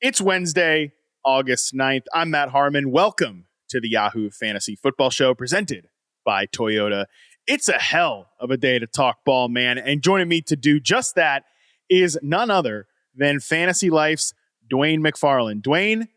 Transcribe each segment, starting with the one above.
It's Wednesday, August 9th. I'm Matt Harmon. Welcome to the Yahoo Fantasy Football Show presented by Toyota. It's a hell of a day to talk ball, man. And joining me to do just that is none other than Fantasy Life's Dwain McFarland. Dwain,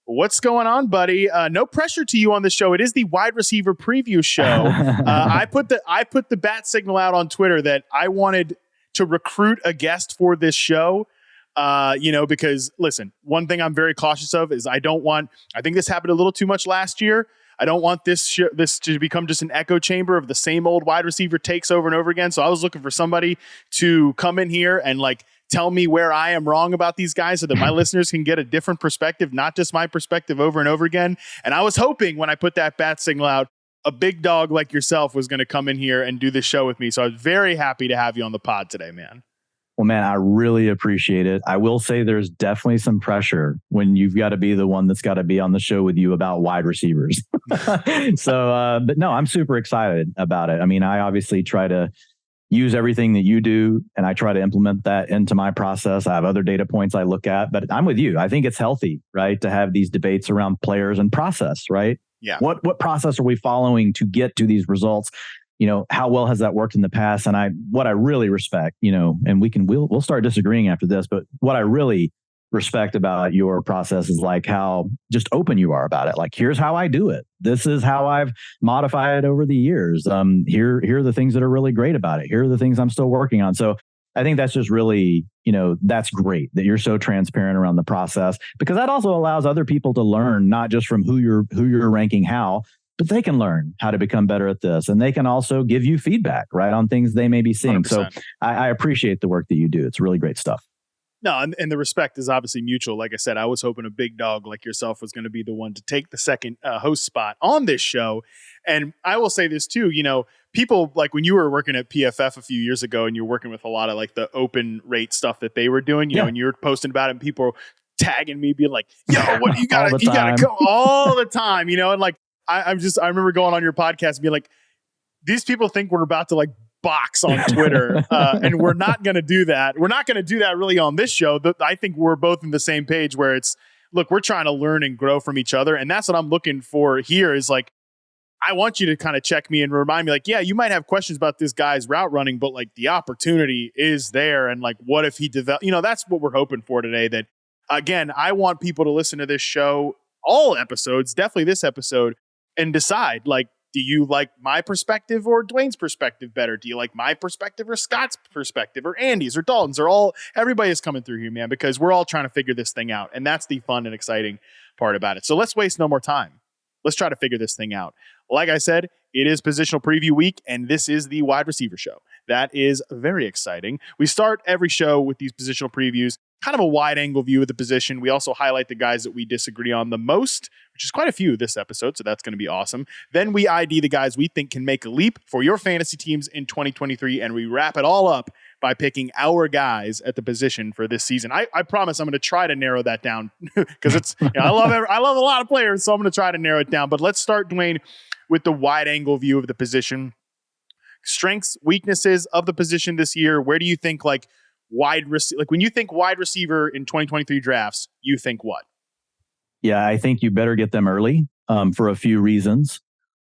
what's going on, buddy? No pressure to you on the show. It is the wide receiver preview show. I put the bat signal out on Twitter that I wanted to recruit a guest for this show. Because listen, one thing I'm very cautious of is I think this happened a little too much last year. I don't want this to become just an echo chamber of the same old wide receiver takes over and over again. So I was looking for somebody to come in here and tell me where I am wrong about these guys so that my listeners can get a different perspective, not just my perspective over and over again. And I was hoping when I put that bat signal out, a big dog like yourself was going to come in here and do this show with me. So I was very happy to have you on the pod today, man. Well, man, I really appreciate it. I will say there's definitely some pressure when you've got to be the one that's got to be on the show with you about wide receivers. But no, I'm super excited about it. I mean, I obviously try to use everything that you do, and I try to implement that into my process. I have other data points I look at, but I'm with you. I think it's healthy, right, to have these debates around players and process, right? Yeah. What process are we following to get to these results? How well has that worked in the past? And what I really respect, and we'll start disagreeing after this, but what I really respect about your process is how just open you are about it. Here's how I do it. This is how I've modified it over the years. Here are the things that are really great about it. Here are the things I'm still working on. So I think that's just really, that's great that you're so transparent around the process, because that also allows other people to learn, not just from who you're ranking how, but they can learn how to become better at this. And they can also give you feedback, right, on things they may be seeing. 100%. So I appreciate the work that you do. It's really great stuff. No, and the respect is obviously mutual. Like I said, I was hoping a big dog like yourself was going to be the one to take the second host spot on this show. And I will say this too, people when you were working at PFF a few years ago and you're working with a lot of the open rate stuff that they were doing, and you're posting about it and people were tagging me being like, yo, what you gotta go all the time, and I remember going on your podcast and being like, these people think we're about to box on Twitter, and we're not going to do that. We're not going to do that really on this show. I think we're both in the same page where it's, look, we're trying to learn and grow from each other. And that's what I'm looking for here is I want you to kind of check me and remind me yeah, you might have questions about this guy's route running, but the opportunity is there. And what if he develop, that's what we're hoping for today. That again, I want people to listen to this show, all episodes, definitely this episode, and decide, do you like my perspective or Dwain's perspective better? Do you like my perspective or Scott's perspective or Andy's or Dalton's everybody is coming through here, man, because we're all trying to figure this thing out. And that's the fun and exciting part about it. So let's waste no more time. Let's try to figure this thing out. Like I said, it is positional preview week, and this is the wide receiver show. That is very exciting. We start every show with these positional previews, kind of a wide angle view of the position. We also highlight the guys that we disagree on the most, which is quite a few this episode, so that's going to be awesome. Then we ID the guys we think can make a leap for your fantasy teams in 2023, and we wrap it all up by picking our guys at the position for this season. I promise I'm going to try to narrow that down because it's I love a lot of players, so I'm going to try to narrow it down. But let's start, Dwain, with the wide angle view of the position. Strengths, weaknesses of the position this year. Where do you think when you think wide receiver in 2023 drafts, you think what? Yeah, I think you better get them early for a few reasons.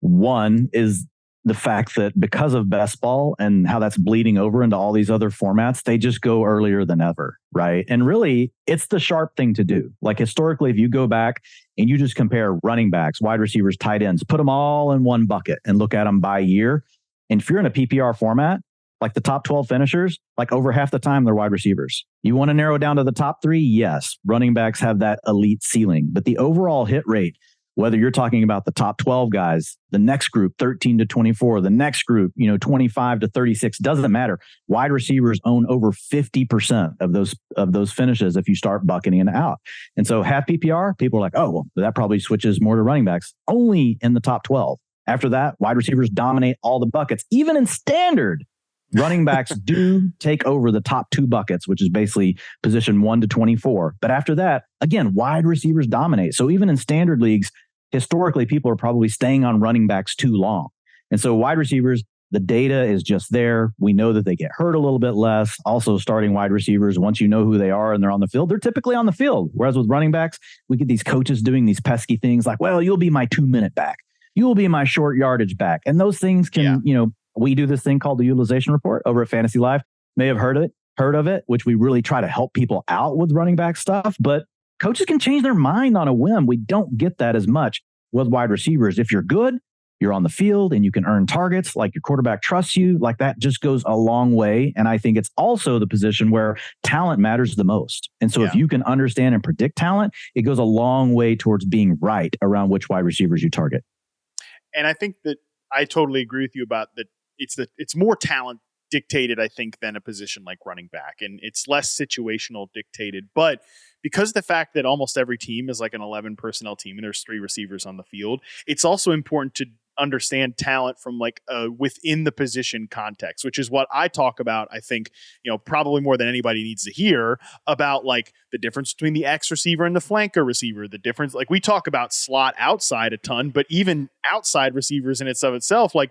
One is the fact that because of best ball and how that's bleeding over into all these other formats, they just go earlier than ever, right? And really, it's the sharp thing to do. Historically, if you go back and you just compare running backs, wide receivers, tight ends, put them all in one bucket and look at them by year. And if you're in a PPR format, the top 12 finishers, over half the time, they're wide receivers. You want to narrow down to the top 3? Yes. Running backs have that elite ceiling. But the overall hit rate, whether you're talking about the top 12 guys, the next group, 13 to 24, the next group, 25 to 36, doesn't matter. Wide receivers own over 50% of those finishes if you start bucketing it out. And so half PPR, people are like, oh, well, that probably switches more to running backs. Only in the top 12. After that, wide receivers dominate all the buckets. Even in standard, running backs do take over the top 2 buckets, which is basically position 1 to 24. But after that, again, wide receivers dominate. So even in standard leagues, historically, people are probably staying on running backs too long. And so wide receivers, The data is just there. We know that they get hurt a little bit less. Also, starting wide receivers, once you know who they are and they're on the field, they're typically on the field. Whereas with running backs, we get these coaches doing these pesky things like, well, you'll be my 2-minute back. You will be my short yardage back. And those things can, we do this thing called the utilization report over at Fantasy Live. May have heard of it, which we really try to help people out with running back stuff. But coaches can change their mind on a whim. We don't get that as much with wide receivers. If you're good, you're on the field and you can earn targets, like your quarterback trusts you, like that just goes a long way. And I think it's also the position where talent matters the most. And so if you can understand and predict talent, it goes a long way towards being right around which wide receivers you target. And I think that I totally agree with you about that. It's more talent dictated, I think, than a position like running back. And it's less situational dictated. But because of the fact that almost every team is like an 11 personnel team and there's 3 receivers on the field, it's also important to understand talent from like within the position context, which is what I talk about. I think, probably more than anybody needs to hear about like the difference between the X receiver and the flanker receiver, the difference. Like we talk about slot outside a ton, but even outside receivers in itself, like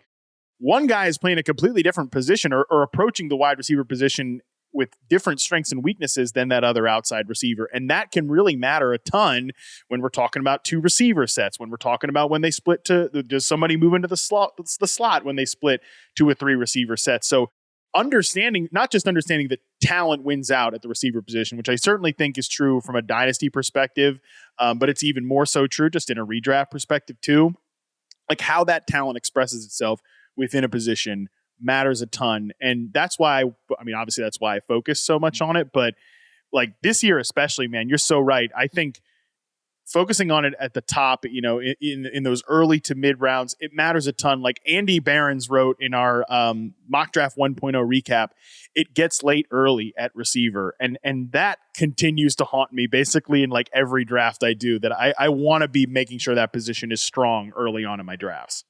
one guy is playing a completely different position or approaching the wide receiver position with different strengths and weaknesses than that other outside receiver. And that can really matter a ton when we're talking about 2 receiver sets, when we're talking about when they split does somebody move into the slot when they split 2 or 3 receiver sets. So not just understanding that talent wins out at the receiver position, which I certainly think is true from a dynasty perspective, but it's even more so true just in a redraft perspective too. Like how that talent expresses itself within a position matters a ton. And that's why, obviously that's why I focus so much on it. But like this year especially, man, you're so right. I think focusing on it at the top, in those early to mid rounds, it matters a ton. Like Andy Behrens wrote in our mock draft 1.0 recap, it gets late early at receiver. And that continues to haunt me basically in like every draft I do, that I want to be making sure that position is strong early on in my drafts.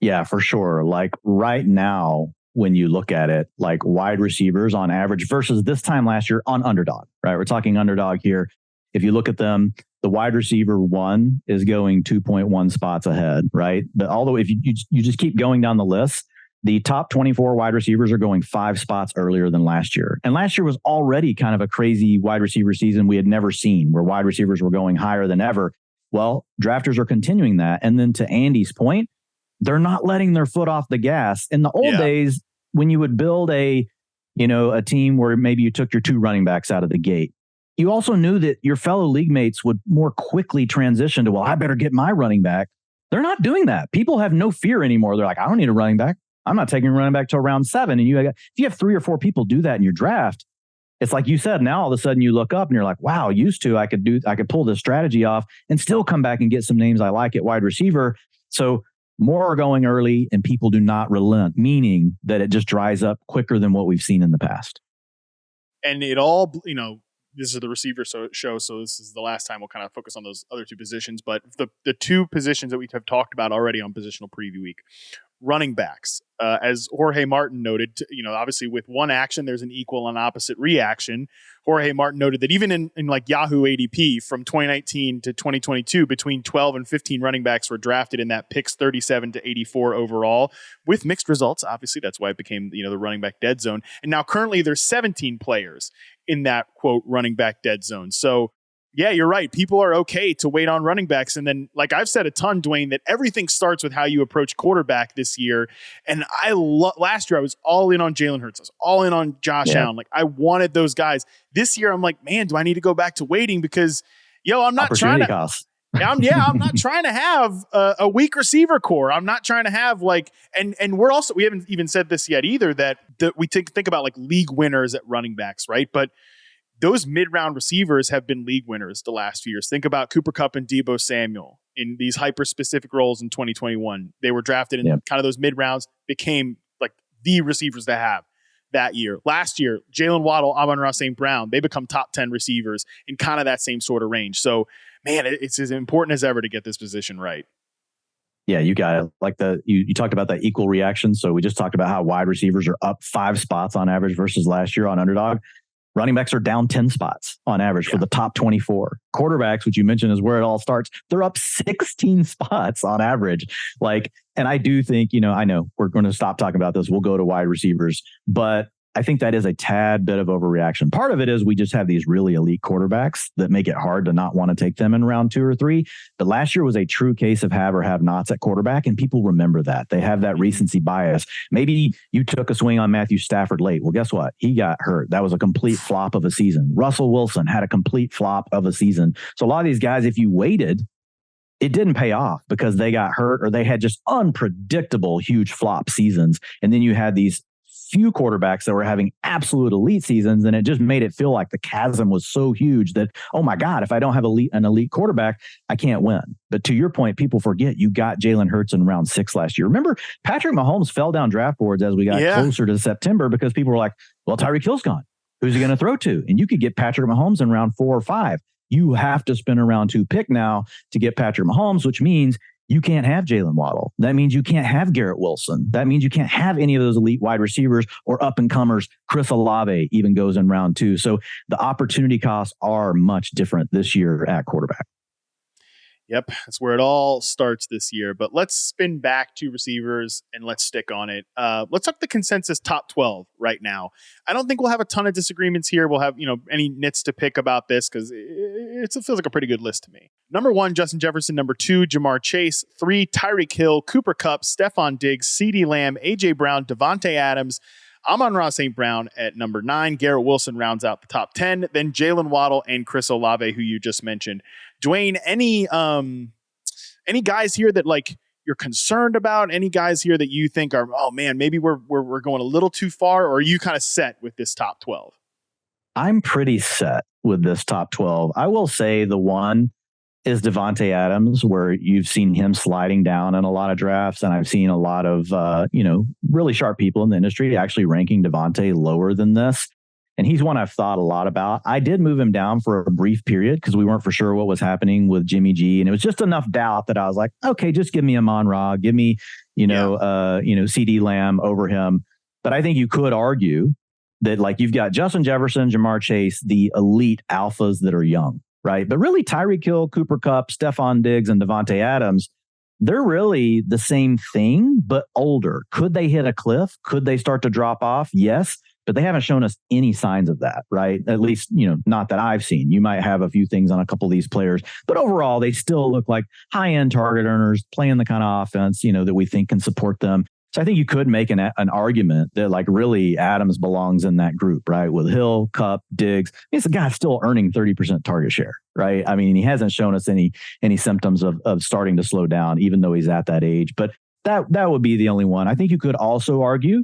Yeah, for sure. Like right now, when you look at it, like wide receivers on average versus this time last year on underdog, right? We're talking underdog here. If you look at them, the wide receiver 1 is going 2.1 spots ahead, right? But although if you just keep going down the list, the top 24 wide receivers are going 5 spots earlier than last year. And last year was already kind of a crazy wide receiver season we had never seen, where wide receivers were going higher than ever. Well, drafters are continuing that. And then to Andy's point, they're not letting their foot off the gas. In the old days, when you would build a team where maybe you took your 2 running backs out of the gate, you also knew that your fellow league mates would more quickly transition to, well, I better get my running back. They're not doing that. People have no fear anymore. They're like, I don't need a running back. I'm not taking a running back till round 7. And if you have 3 or 4 people do that in your draft, it's like you said, now all of a sudden you look up and you're like, wow, used to I could pull this strategy off and still come back and get some names I like at wide receiver. So more are going early and people do not relent, meaning that it just dries up quicker than what we've seen in the past. And it all, this is the receiver show, so this is the last time we'll kind of focus on those other 2 positions. But the 2 positions that we have talked about already on Positional Preview Week, running backs, as Jorge Martin noted, obviously with one action, there's an equal and opposite reaction. Jorge Martin noted that even in like Yahoo ADP from 2019 to 2022, between 12 and 15 running backs were drafted in that picks 37 to 84 overall, with mixed results. Obviously, that's why it became the running back dead zone. And now currently there's 17 players in that quote running back dead zone. So yeah, you're right. People are okay to wait on running backs. And then, like I've said a ton, Dwain, that everything starts with how you approach quarterback this year. And last year I was all in on Jalen Hurts. I was all in on Josh Allen. Like I wanted those guys. This year I'm like, man, do I need to go back to waiting? Because I'm not trying to. I'm not trying to have a weak receiver core. I'm not trying to have and we haven't even said this yet either, that we think about like league winners at running backs, right? But those mid-round receivers have been league winners the last few years. Think about Cooper Kupp and Deebo Samuel in these hyper-specific roles in 2021. They were drafted in kind of those mid-rounds, became like the receivers to have that year. Last year, Jalen Waddle, Amon-Ra St. Brown, they become top 10 receivers in kind of that same sort of range. So, man, it's as important as ever to get this position right. Yeah, you got it. Like you talked about that equal reaction. So we just talked about how wide receivers are up 5 spots on average versus last year on underdog. Running backs are down 10 spots on average for the top 24. Quarterbacks, which you mentioned is where it all starts, they're up 16 spots on average. And I do think, I know we're going to stop talking about this. We'll go to wide receivers, but I think that is a tad bit of overreaction. Part of it is we just have these really elite quarterbacks that make it hard to not want to take them in round 2 or 3. But last year was a true case of have or have nots at quarterback, and people remember that. They have that recency bias. Maybe you took a swing on Matthew Stafford late. Well, guess what? He got hurt. That was a complete flop of a season. Russell Wilson had a complete flop of a season. So a lot of these guys, if you waited, it didn't pay off because they got hurt or they had just unpredictable, huge flop seasons. And then you had these few quarterbacks that were having absolute elite seasons, and it just made it feel like the chasm was so huge that, oh my God, if I don't have an elite quarterback, I can't win. But to your point, people forget you got Jalen Hurts in round 6 last year. Remember, Patrick Mahomes fell down draft boards as we got closer to September because people were like, well, Tyreek Hill's gone. Who's he going to throw to? And you could get Patrick Mahomes in round 4 or 5. You have to spend a round 2 pick now to get Patrick Mahomes, which means you can't have Jalen Waddle. That means you can't have Garrett Wilson. That means you can't have any of those elite wide receivers or up-and-comers. Chris Olave even goes in round 2. So the opportunity costs are much different this year at quarterback. Yep, that's where it all starts this year. But let's spin back to receivers and let's stick on it. Let's talk the consensus top 12 right now. I don't think we'll have a ton of disagreements here. We'll have, any nits to pick about this because it feels like a pretty good list to me. Number 1, Justin Jefferson. Number 2, Jamar Chase. 3, Tyreek Hill, Cooper Kupp, Stephon Diggs, CeeDee Lamb, A.J. Brown, Devontae Adams, Amon-Ra St. Brown at number 9. Garrett Wilson rounds out the top 10. Then Jalen Waddle and Chris Olave, who you just mentioned. Dwain, any guys here that you're concerned about? Any guys here that you think are, oh man, maybe we're going a little too far, or are you kind of set with this top 12? I'm pretty set with this top 12. I will say the one is Devontae Adams, where you've seen him sliding down in a lot of drafts. And I've seen a lot of, really sharp people in the industry actually ranking Devontae lower than this. And he's one I've thought a lot about. I did move him down for a brief period because we weren't for sure what was happening with Jimmy G. And it was just enough doubt that I was like, okay, just give me Amon-Ra, give me, CeeDee Lamb over him. But I think you could argue that you've got Justin Jefferson, Jamar Chase, the elite alphas that are young, right? But really Tyreek Hill, Cooper Kupp, Stephon Diggs, and Devontae Adams, they're really the same thing, but older. Could they hit a cliff? Could they start to drop off? Yes. But they haven't shown us any signs of that, right? At least, not that I've seen. You might have a few things on a couple of these players, but overall, they still look like high-end target earners playing the kind of offense, that we think can support them. So I think you could make an argument that really Adams belongs in that group, right? With Hill, Kupp, Diggs. It's a guy still earning 30% target share, right? I mean, he hasn't shown us any symptoms of starting to slow down, even though he's at that age. But that would be the only one. I think you could also argue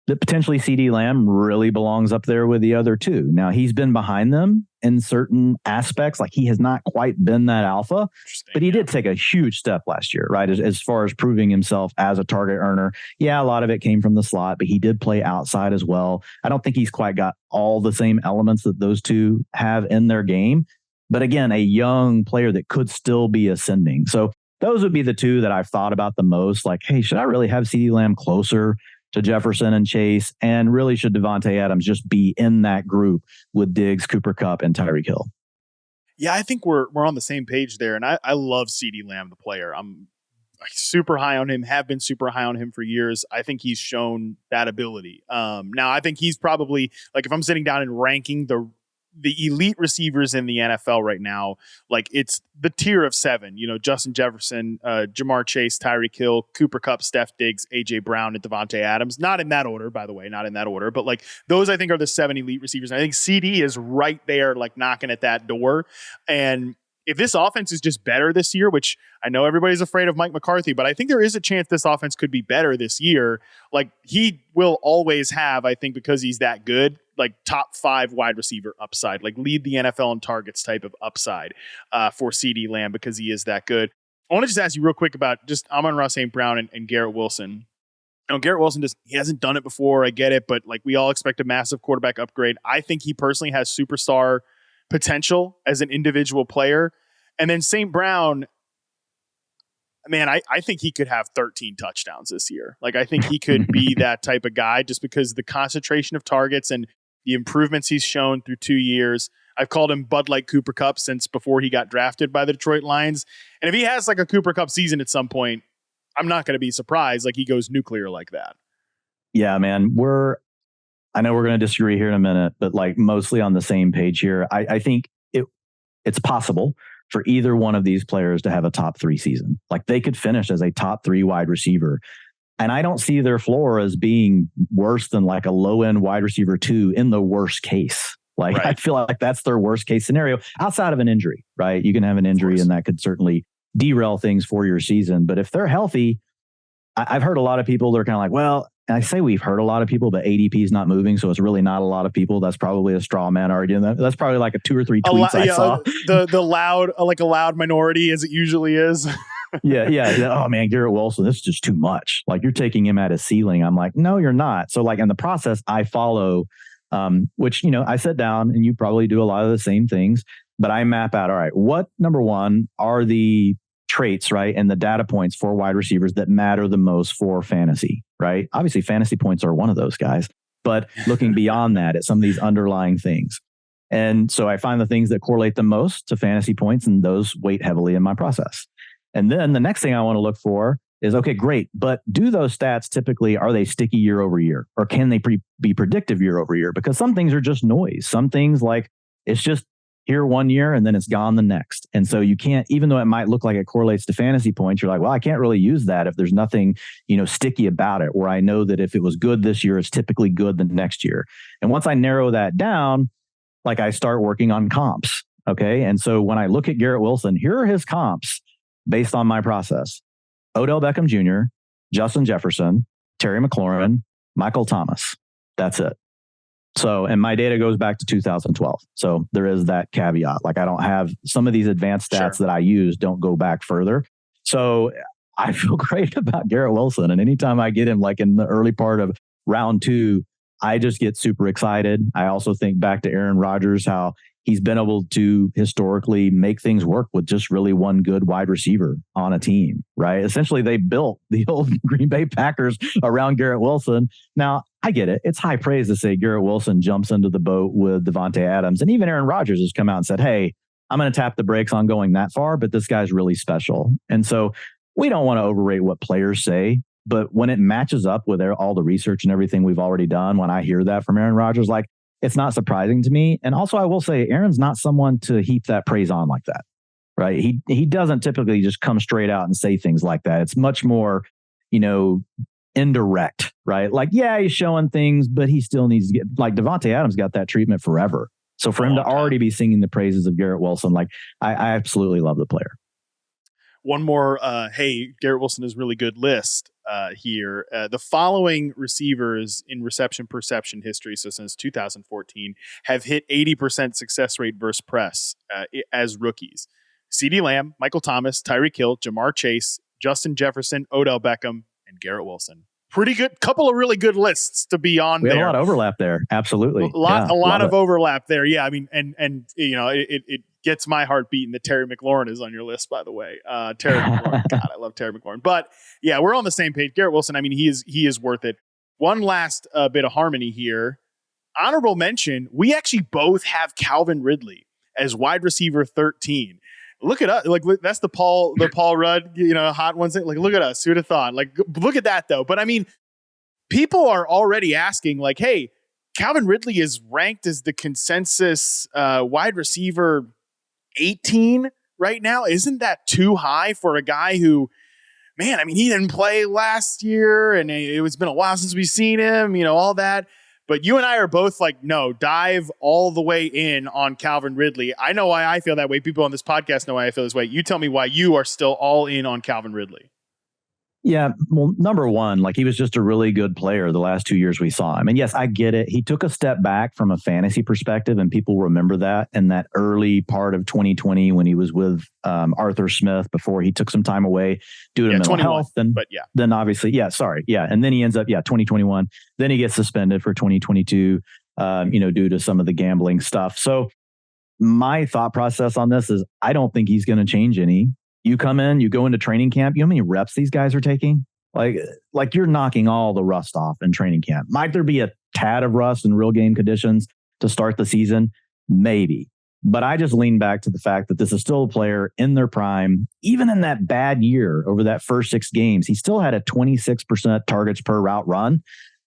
that potentially CeeDee Lamb really belongs up there with the other two. Now, he's been behind them in certain aspects. He has not quite been that alpha, but he did take a huge step last year, right? As far as proving himself as a target earner. Yeah, a lot of it came from the slot, but he did play outside as well. I don't think he's quite got all the same elements that those two have in their game. But again, a young player that could still be ascending. So those would be the two that I've thought about the most. Hey, should I really have CeeDee Lamb closer to Jefferson and Chase? And really, should Devontae Adams just be in that group with Diggs, Cooper Kupp, and Tyreek Hill? Yeah, I think we're on the same page there. And I love CeeDee Lamb, the player. I'm super high on him, have been super high on him for years. I think he's shown that ability. Now, I think he's probably, if I'm sitting down and ranking the elite receivers in the NFL right now, it's the tier of 7, Justin Jefferson, Jamar Chase, Tyreek Hill, Cooper Kupp, Steph Diggs, A.J. Brown, and Devontae Adams. Not in that order, by the way, not in that order, but those I think are the 7 elite receivers. And I think CD is right there, knocking at that door. And if this offense is just better this year, which I know everybody's afraid of Mike McCarthy, but I think there is a chance this offense could be better this year. He will always have, I think, because he's that good, top 5 wide receiver upside, lead the NFL in targets type of upside for CeeDee Lamb because he is that good. I want to just ask you real quick about just Amon-Ra St. Brown and Garrett Wilson. Garrett Wilson he hasn't done it before. I get it, but we all expect a massive quarterback upgrade. I think he personally has superstar potential as an individual player. And then St. Brown, man, I think he could have 13 touchdowns this year. I think he could be that type of guy just because the concentration of targets and the improvements he's shown through 2 years. I've called him Bud Light Cooper Kupp since before he got drafted by the Detroit Lions. And if he has like a Cooper Kupp season at some point, I'm not going to be surprised. Like he goes nuclear like that. Yeah, man. I know we're going to disagree here in a minute, but like mostly on the same page here. I think it's possible for either one of these players to have a top 3 season. Like they could finish as a top 3 wide receiver. And I don't see their floor as being worse than like a low end wide receiver 2 in the worst case. Like right. I feel like that's their worst case scenario outside of an injury, right? You can have an injury and that could certainly derail things for your season. But if they're healthy, I've heard a lot of people, they're kind of like, well, I say we've heard a lot of people, but ADP is not moving. So it's really not a lot of people. That's probably a straw man argument. That's probably like a 2 or 3 tweets I saw. The loud, like a loud minority as it usually is. Yeah. Oh man, Garrett Wilson, this is just too much. Like you're taking him at his ceiling. I'm like, no, you're not. So like in the process, I follow, which, I sit down and you probably do a lot of the same things, but I map out, all right, what number one are the traits, right? And the data points for wide receivers that matter the most for fantasy, right? Obviously fantasy points are one of those guys, but looking beyond that at some of these underlying things. And so I find the things that correlate the most to fantasy points and those weight heavily in my process. And then the next thing I want to look for is, okay, great. But do those stats typically, are they sticky year over year? Or can they be predictive year over year? Because some things are just noise. Some things like it's just here 1 year and then it's gone the next. And so you can't, even though it might look like it correlates to fantasy points, you're like, well, I can't really use that if there's nothing, sticky about it, where I know that if it was good this year, it's typically good the next year. And once I narrow that down, like I start working on comps. Okay. And so when I look at Garrett Wilson, here are his comps based on my process: Odell Beckham Jr., Justin Jefferson, Terry McLaurin, Michael Thomas. That's it. So, and my data goes back to 2012. So there is that caveat. Like I don't have some of these advanced stats that I use don't go back further. So I feel great about Garrett Wilson. And anytime I get him like in the early part of round 2, I just get super excited. I also think back to Aaron Rodgers, how he's been able to historically make things work with just really one good wide receiver on a team, right? Essentially, they built the old Green Bay Packers around Garrett Wilson. Now, I get it. It's high praise to say Garrett Wilson jumps into the boat with Devontae Adams. And even Aaron Rodgers has come out and said, hey, I'm going to tap the brakes on going that far, but this guy's really special. And so we don't want to overrate what players say. But when it matches up with all the research and everything we've already done, when I hear that from Aaron Rodgers, like, it's not surprising to me. And also, I will say, Aaron's not someone to heap that praise on like that, right? He doesn't typically just come straight out and say things like that. It's much more, indirect, right? Like, yeah, he's showing things, but he still needs to get, like Devontae Adams got that treatment forever. So for him to already be singing the praises of Garrett Wilson, like I absolutely love the player. One more, hey, Garrett Wilson is really good list here. The following receivers in reception perception history, so since 2014, have hit 80% success rate versus press as rookies: CeeDee Lamb, Michael Thomas, Tyreek Hill, Jamar Chase, Justin Jefferson, Odell Beckham, and Garrett Wilson. Pretty good, couple of really good lists to be on there. We had a lot of overlap there. Absolutely. A lot of overlap there. Yeah. I mean, and it gets my heart beating that Terry McLaurin is on your list, by the way. Terry McLaurin. God, I love Terry McLaurin. But yeah, we're on the same page. Garrett Wilson, I mean, he is worth it. One last bit of harmony here. Honorable mention, we actually both have Calvin Ridley as wide receiver 13. Look at us. Like, that's the Paul Rudd, hot ones. Like, look at us. Who'd have thought? Like, look at that, though. But I mean, people are already asking, like, hey, Calvin Ridley is ranked as the consensus wide receiver 18 right now. Isn't that too high for a guy who, man, I mean, he didn't play last year and it's been a while since we've seen him, all that. But you and I are both like, no, dive all the way in on Calvin Ridley. I know why I feel that way. People on this podcast know why I feel this way. You tell me why you are still all in on Calvin Ridley. Yeah, well, number one, like he was just a really good player the last 2 years we saw him. And yes, I get it. He took a step back from a fantasy perspective, and people remember that in that early part of 2020 when he was with Arthur Smith before he took some time away due to mental health. Then obviously, and then he ends up, 2021. Then he gets suspended for 2022, due to some of the gambling stuff. So my thought process on this is I don't think he's going to change any. You come in, you go into training camp. You know how many reps these guys are taking? Like you're knocking all the rust off in training camp. Might there be a tad of rust in real game conditions? to start the season? Maybe. But I just lean back to the fact that this is still a player in their prime. Even in that bad year over that first 6 games, he still had a 26% targets per route run.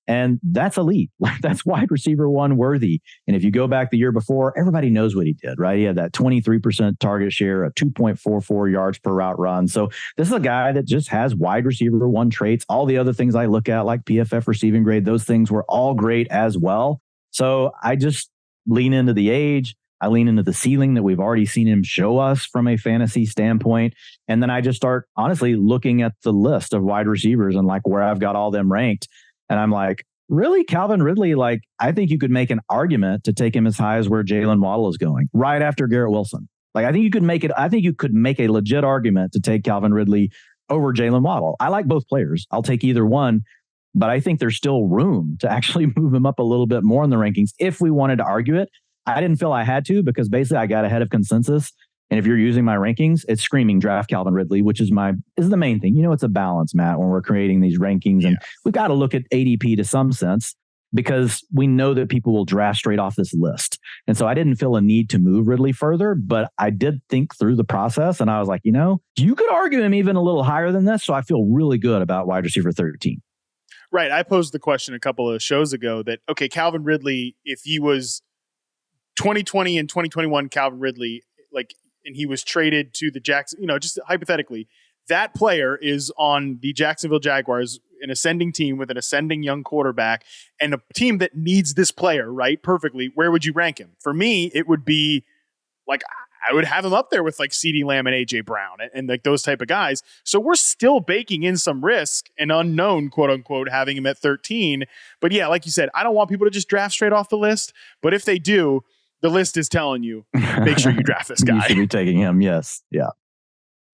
And that's elite. Like, that's wide receiver 1 worthy. And if you go back the year before, everybody knows what he did, right? He had that 23% target share, a 2.44 yards per route run. So this is a guy that just has wide receiver 1 traits. All the other things I look at, like PFF receiving grade, those things were all great as well. So I just lean into the age. I lean into the ceiling that we've already seen him show us from a fantasy standpoint. And then I just start honestly looking at the list of wide receivers and like where I've got all them ranked. And I'm like, really, Calvin Ridley? Like, I think you could make an argument to take him as high as where Jalen Waddle is going, right after Garrett Wilson. Like, I think you could make it. I think you could make a legit argument to take Calvin Ridley over Jalen Waddle. I like both players. I'll take either one, but I think there's still room to actually move him up a little bit more in the rankings if we wanted to argue it. I didn't feel I had to because basically I got ahead of consensus. And if you're using my rankings, it's screaming draft Calvin Ridley, which is the main thing. You know, it's a balance, Matt, when we're creating these rankings. And we got to look at ADP to some sense because we know that people will draft straight off this list. And so I didn't feel a need to move Ridley further, but I did think through the process. And I was like, you know, you could argue him even a little higher than this. So I feel really good about wide receiver 13. Right. I posed the question a couple of shows ago that, okay, Calvin Ridley, if he was 2020 and 2021 Calvin Ridley, like, and he was traded to the Jackson, you know, just hypothetically, that player is on the Jacksonville Jaguars, an ascending team with an ascending young quarterback and a team that needs this player, right? Perfectly. Where would you rank him? For me, it would be like, I would have him up there with like CeeDee Lamb and AJ Brown and like those type of guys. So we're still baking in some risk and unknown, quote unquote, having him at 13. But yeah, like you said, I don't want people to just draft straight off the list. But if they do, the list is telling you, make sure you draft this guy. You should be taking him. Yes. Yeah.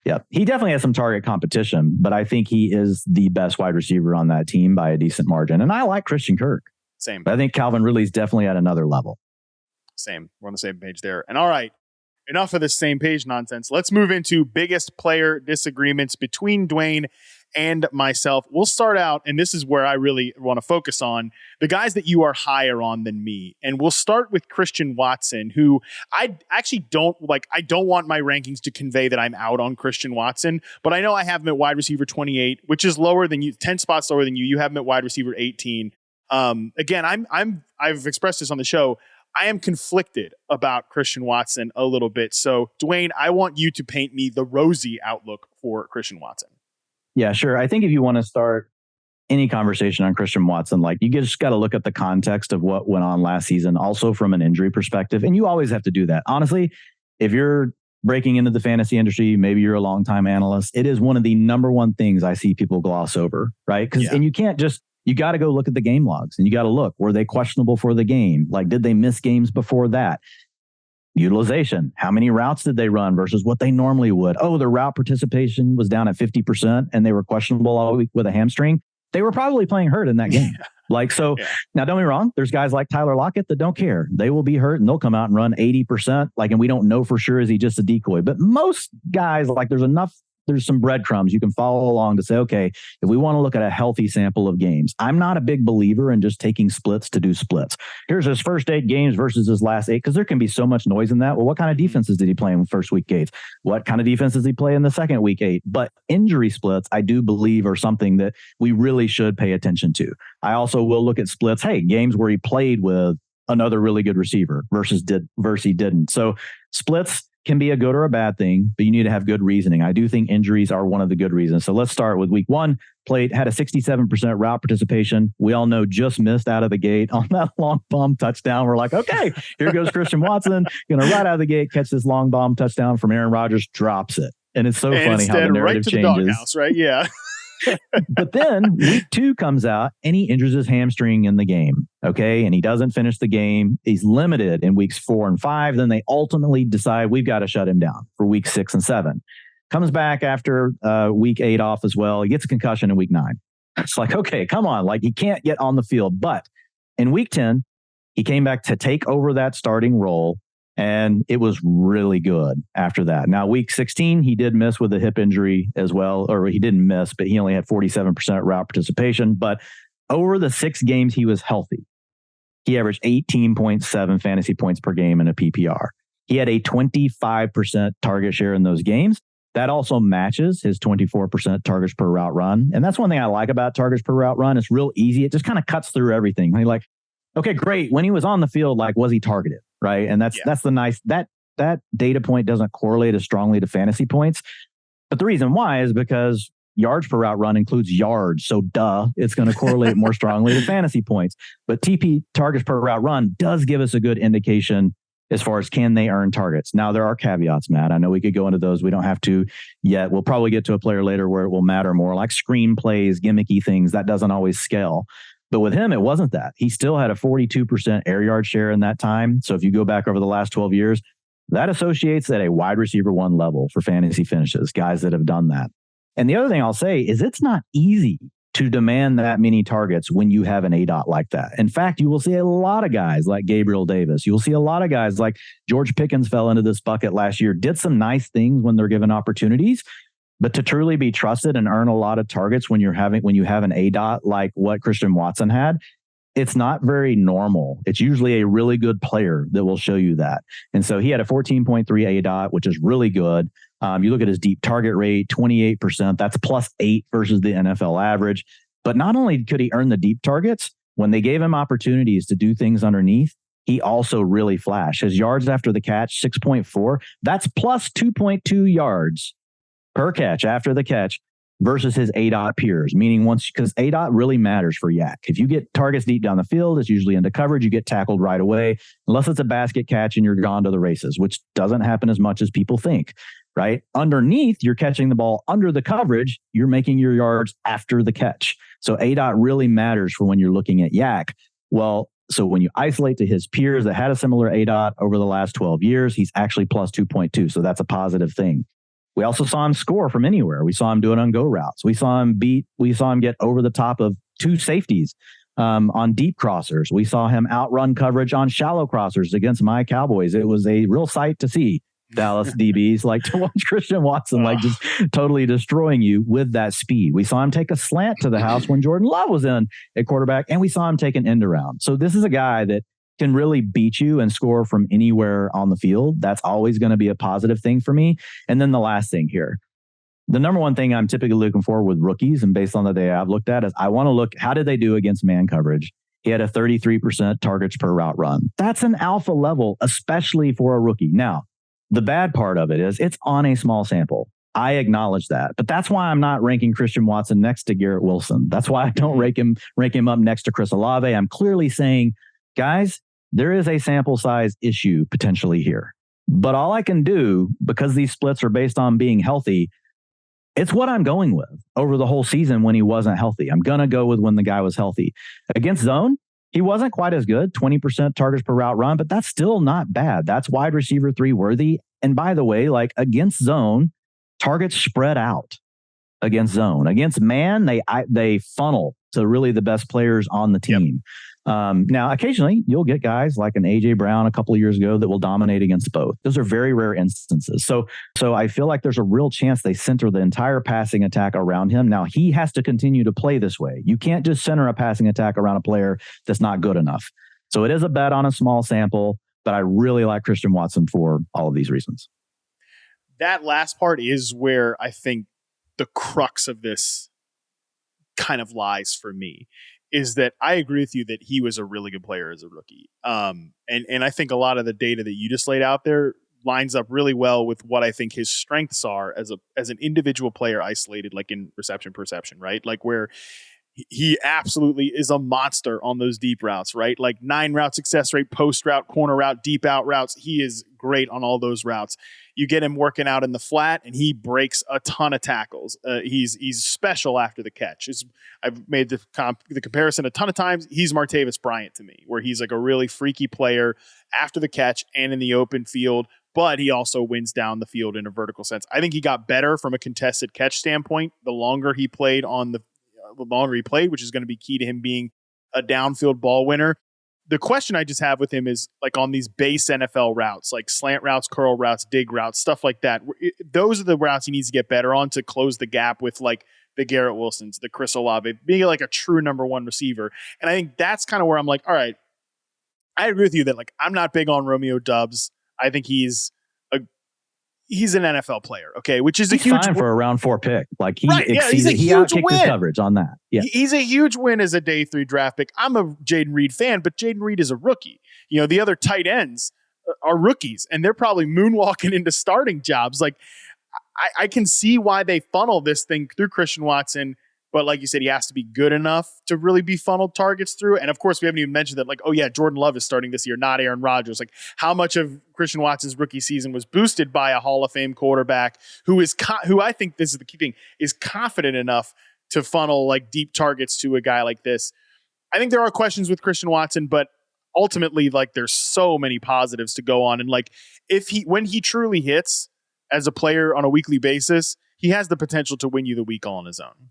Yeah. He definitely has some target competition, but I think he is the best wide receiver on that team by a decent margin. And I like Christian Kirk. Same. But I think Calvin Ridley's definitely at another level. Same. We're on the same page there. And all right, enough of this same page nonsense. Let's move into biggest player disagreements between Dwain and myself. We'll start out, and this is where I really want to focus on the guys that you are higher on than me. And we'll start with Christian Watson, who I actually don't like. I don't want my rankings to convey that I'm out on Christian Watson, but I know I have him at wide receiver 28, which is lower than you, 10 spots lower than you. You have him at wide receiver 18. Again, I've expressed this on the show. I am conflicted about Christian Watson a little bit. So, Dwain, I want you to paint me the rosy outlook for Christian Watson. Yeah, sure. I think if you want to start any conversation on Christian Watson, like, you just got to look at the context of what went on last season, also from an injury perspective. And you always have to do that. Honestly, if you're breaking into the fantasy industry, maybe you're a longtime analyst, it is one of the number one things I see people gloss over, right? And you can't just, you got to go look at the game logs and you got to look, were they questionable for the game? Like, did they miss games before that? Utilization. How many routes did they run versus what they normally would? Oh, the route participation was down at 50% and they were questionable all week with a hamstring. They were probably playing hurt in that game. Now don't be wrong. There's guys like Tyler Lockett that don't care. They will be hurt and they'll come out and run 80%. Like, and we don't know for sure, is he just a decoy? But most guys, like, there's some breadcrumbs you can follow along to say, okay, if we want to look at a healthy sample of games, I'm not a big believer in just taking splits to do splits. Here's his first 8 games versus his last 8, because there can be so much noise in that. Well, what kind of defenses did he play in the first week 8? What kind of defenses did he play in the second week 8? But injury splits, I do believe, are something that we really should pay attention to. I also will look at splits. Hey, games where he played with another really good receiver versus he didn't. So splits can be a good or a bad thing, but you need to have good reasoning. I do think injuries are one of the good reasons. So let's start with week 1. Had a 67% route participation. We all know just missed out of the gate on that long bomb touchdown. We're like, okay, here goes Christian Watson. Going to right out of the gate, catch this long bomb touchdown from Aaron Rodgers, drops it. And it's so funny how the narrative changes. Right to the doghouse, right? Yeah. But then week 2 comes out and he injures his hamstring in the game. Okay. And he doesn't finish the game. He's limited in weeks 4 and 5. Then they ultimately decide we've got to shut him down for week 6 and 7. Comes back after week 8 off as well. He gets a concussion in week 9. It's like, okay, come on. Like, he can't get on the field. But in week 10, he came back to take over that starting role. And it was really good after that. Now, week 16, he did miss with a hip injury as well, or he didn't miss, but he only had 47% route participation. But over the 6 games, he was healthy. He averaged 18.7 fantasy points per game in a PPR. He had a 25% target share in those games. That also matches his 24% targets per route run. And that's one thing I like about targets per route run. It's real easy. It just kind of cuts through everything. Like, okay, great. When he was on the field, like, was he targeted? Right. And that's the nice, that data point doesn't correlate as strongly to fantasy points. But the reason why is because yards per route run includes yards. So it's going to correlate more strongly to fantasy points. But TP, targets per route run, does give us a good indication as far as can they earn targets. Now, there are caveats, Matt. I know we could go into those. We don't have to yet. We'll probably get to a player later where it will matter more, like screenplays, gimmicky things. That doesn't always scale. But with him, it wasn't that. He still had a 42% air yard share in that time. So if you go back over the last 12 years, that associates at a wide receiver 1 level for fantasy finishes, guys that have done that. And the other thing I'll say is it's not easy to demand that many targets when you have an ADOT like that. In fact, you will see a lot of guys like Gabriel Davis. You'll see a lot of guys like George Pickens fell into this bucket last year, did some nice things when they're given opportunities. But to truly be trusted and earn a lot of targets when you have an ADOT like what Christian Watson had, it's not very normal. It's usually a really good player that will show you that. And so he had a 14.3 ADOT, which is really good. You look at his deep target rate, 28%. That's +8 versus the NFL average. But not only could he earn the deep targets, when they gave him opportunities to do things underneath, he also really flashed. His yards after the catch, 6.4. That's +2.2 yards per catch after the catch versus his ADOT peers, meaning because ADOT really matters for Yak. If you get targets deep down the field, it's usually into coverage, you get tackled right away, unless it's a basket catch and you're gone to the races, which doesn't happen as much as people think, right? Underneath, you're catching the ball under the coverage, you're making your yards after the catch. So ADOT really matters for when you're looking at Yak. Well, so when you isolate to his peers that had a similar ADOT over the last 12 years, he's actually +2.2. So that's a positive thing. We also saw him score from anywhere. We saw him do it on go routes. We saw him get over the top of 2 safeties on deep crossers. We saw him outrun coverage on shallow crossers against my Cowboys. It was a real sight to see Dallas DBs like to watch Christian Watson like just totally destroying you with that speed. We saw him take a slant to the house when Jordan Love was in at quarterback, and we saw him take an end around. So this is a guy that can really beat you and score from anywhere on the field. That's always going to be a positive thing for me. And then the last thing here, the number one thing I'm typically looking for with rookies, and based on the data I've looked at, is I want to look, how did they do against man coverage? He had a 33% targets per route run. That's an alpha level, especially for a rookie. Now, the bad part of it is it's on a small sample. I acknowledge that, but that's why I'm not ranking Christian Watson next to Garrett Wilson. That's why I don't rank him up next to Chris Olave. I'm clearly saying, guys, there is a sample size issue potentially here. But all I can do, because these splits are based on being healthy, it's what I'm going with over the whole season when he wasn't healthy. I'm going to go with when the guy was healthy. Against zone, he wasn't quite as good, 20% targets per route run, but that's still not bad. That's wide receiver 3 worthy. And by the way, like against zone, targets spread out against zone. Against man, they funnel to really the best players on the team. Now, occasionally you'll get guys like an AJ Brown a couple of years ago that will dominate against both. Those are very rare instances. So I feel like there's a real chance they center the entire passing attack around him. Now, he has to continue to play this way. You can't just center a passing attack around a player that's not good enough. So it is a bet on a small sample, but I really like Christian Watson for all of these reasons. That last part is where I think the crux of this kind of lies for me, is that I agree with you that he was a really good player as a rookie. And I think a lot of the data that you just laid out there lines up really well with what I think his strengths are as an individual player isolated, like in reception perception, right? Like where he absolutely is a monster on those deep routes, right? Like 9 route success rate, post route, corner route, deep out routes. He is great on all those routes. You get him working out in the flat and he breaks a ton of tackles. He's special after the catch. I've made the comparison a ton of times. He's Martavis Bryant to me, where he's like a really freaky player after the catch and in the open field, but he also wins down the field in a vertical sense. I think he got better from a contested catch standpoint the longer he played, which is going to be key to him being a downfield ball winner. The question I just have with him is like on these base NFL routes, like slant routes, curl routes, dig routes, stuff like that. Those are the routes he needs to get better on to close the gap with like the Garrett Wilsons, the Chris Olave, being like a true number 1 receiver. And I think that's kind of where I'm like, all right, I agree with you that like I'm not big on Romeo Doubs. I think he's an NFL player, okay, which is he's a huge fine for a round 4 pick. Like he right, yeah, he's a he huge outkicked win. his coverage on that. Yeah, he's a huge win as a day 3 draft pick. I'm a Jaden Reed fan, but Jaden Reed is a rookie. You know, the other tight ends are rookies, and they're probably moonwalking into starting jobs. Like I can see why they funnel this thing through Christian Watson. But like you said, he has to be good enough to really be funneled targets through. And of course, we haven't even mentioned that, like, oh yeah, Jordan Love is starting this year, not Aaron Rodgers. Like, how much of Christian Watson's rookie season was boosted by a Hall of Fame quarterback who I think this is the key thing, is confident enough to funnel like deep targets to a guy like this. I think there are questions with Christian Watson, but ultimately, like, there's so many positives to go on. And like, when he truly hits as a player on a weekly basis, he has the potential to win you the week all on his own.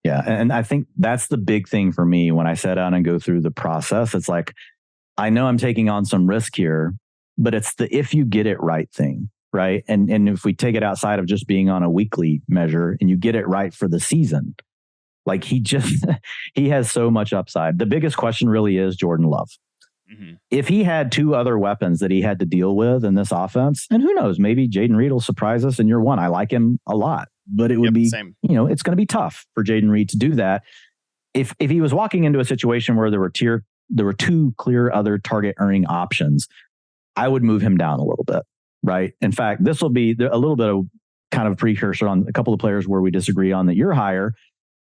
Yeah. And I think that's the big thing for me when I sit down and go through the process. It's like, I know I'm taking on some risk here, but it's the if you get it right thing, right? And if we take it outside of just being on a weekly measure and you get it right for the season, like he has so much upside. The biggest question really is Jordan Love. Mm-hmm. If he had 2 other weapons that he had to deal with in this offense, and who knows, maybe Jaden Reed will surprise us in year 1. I like him a lot. But it would be, same. You know, it's going to be tough for Jaden Reed to do that. If he was walking into a situation where there were 2 clear other target earning options, I would move him down a little bit, right? In fact, this will be a little bit of kind of a precursor on a couple of players where we disagree on that you're higher.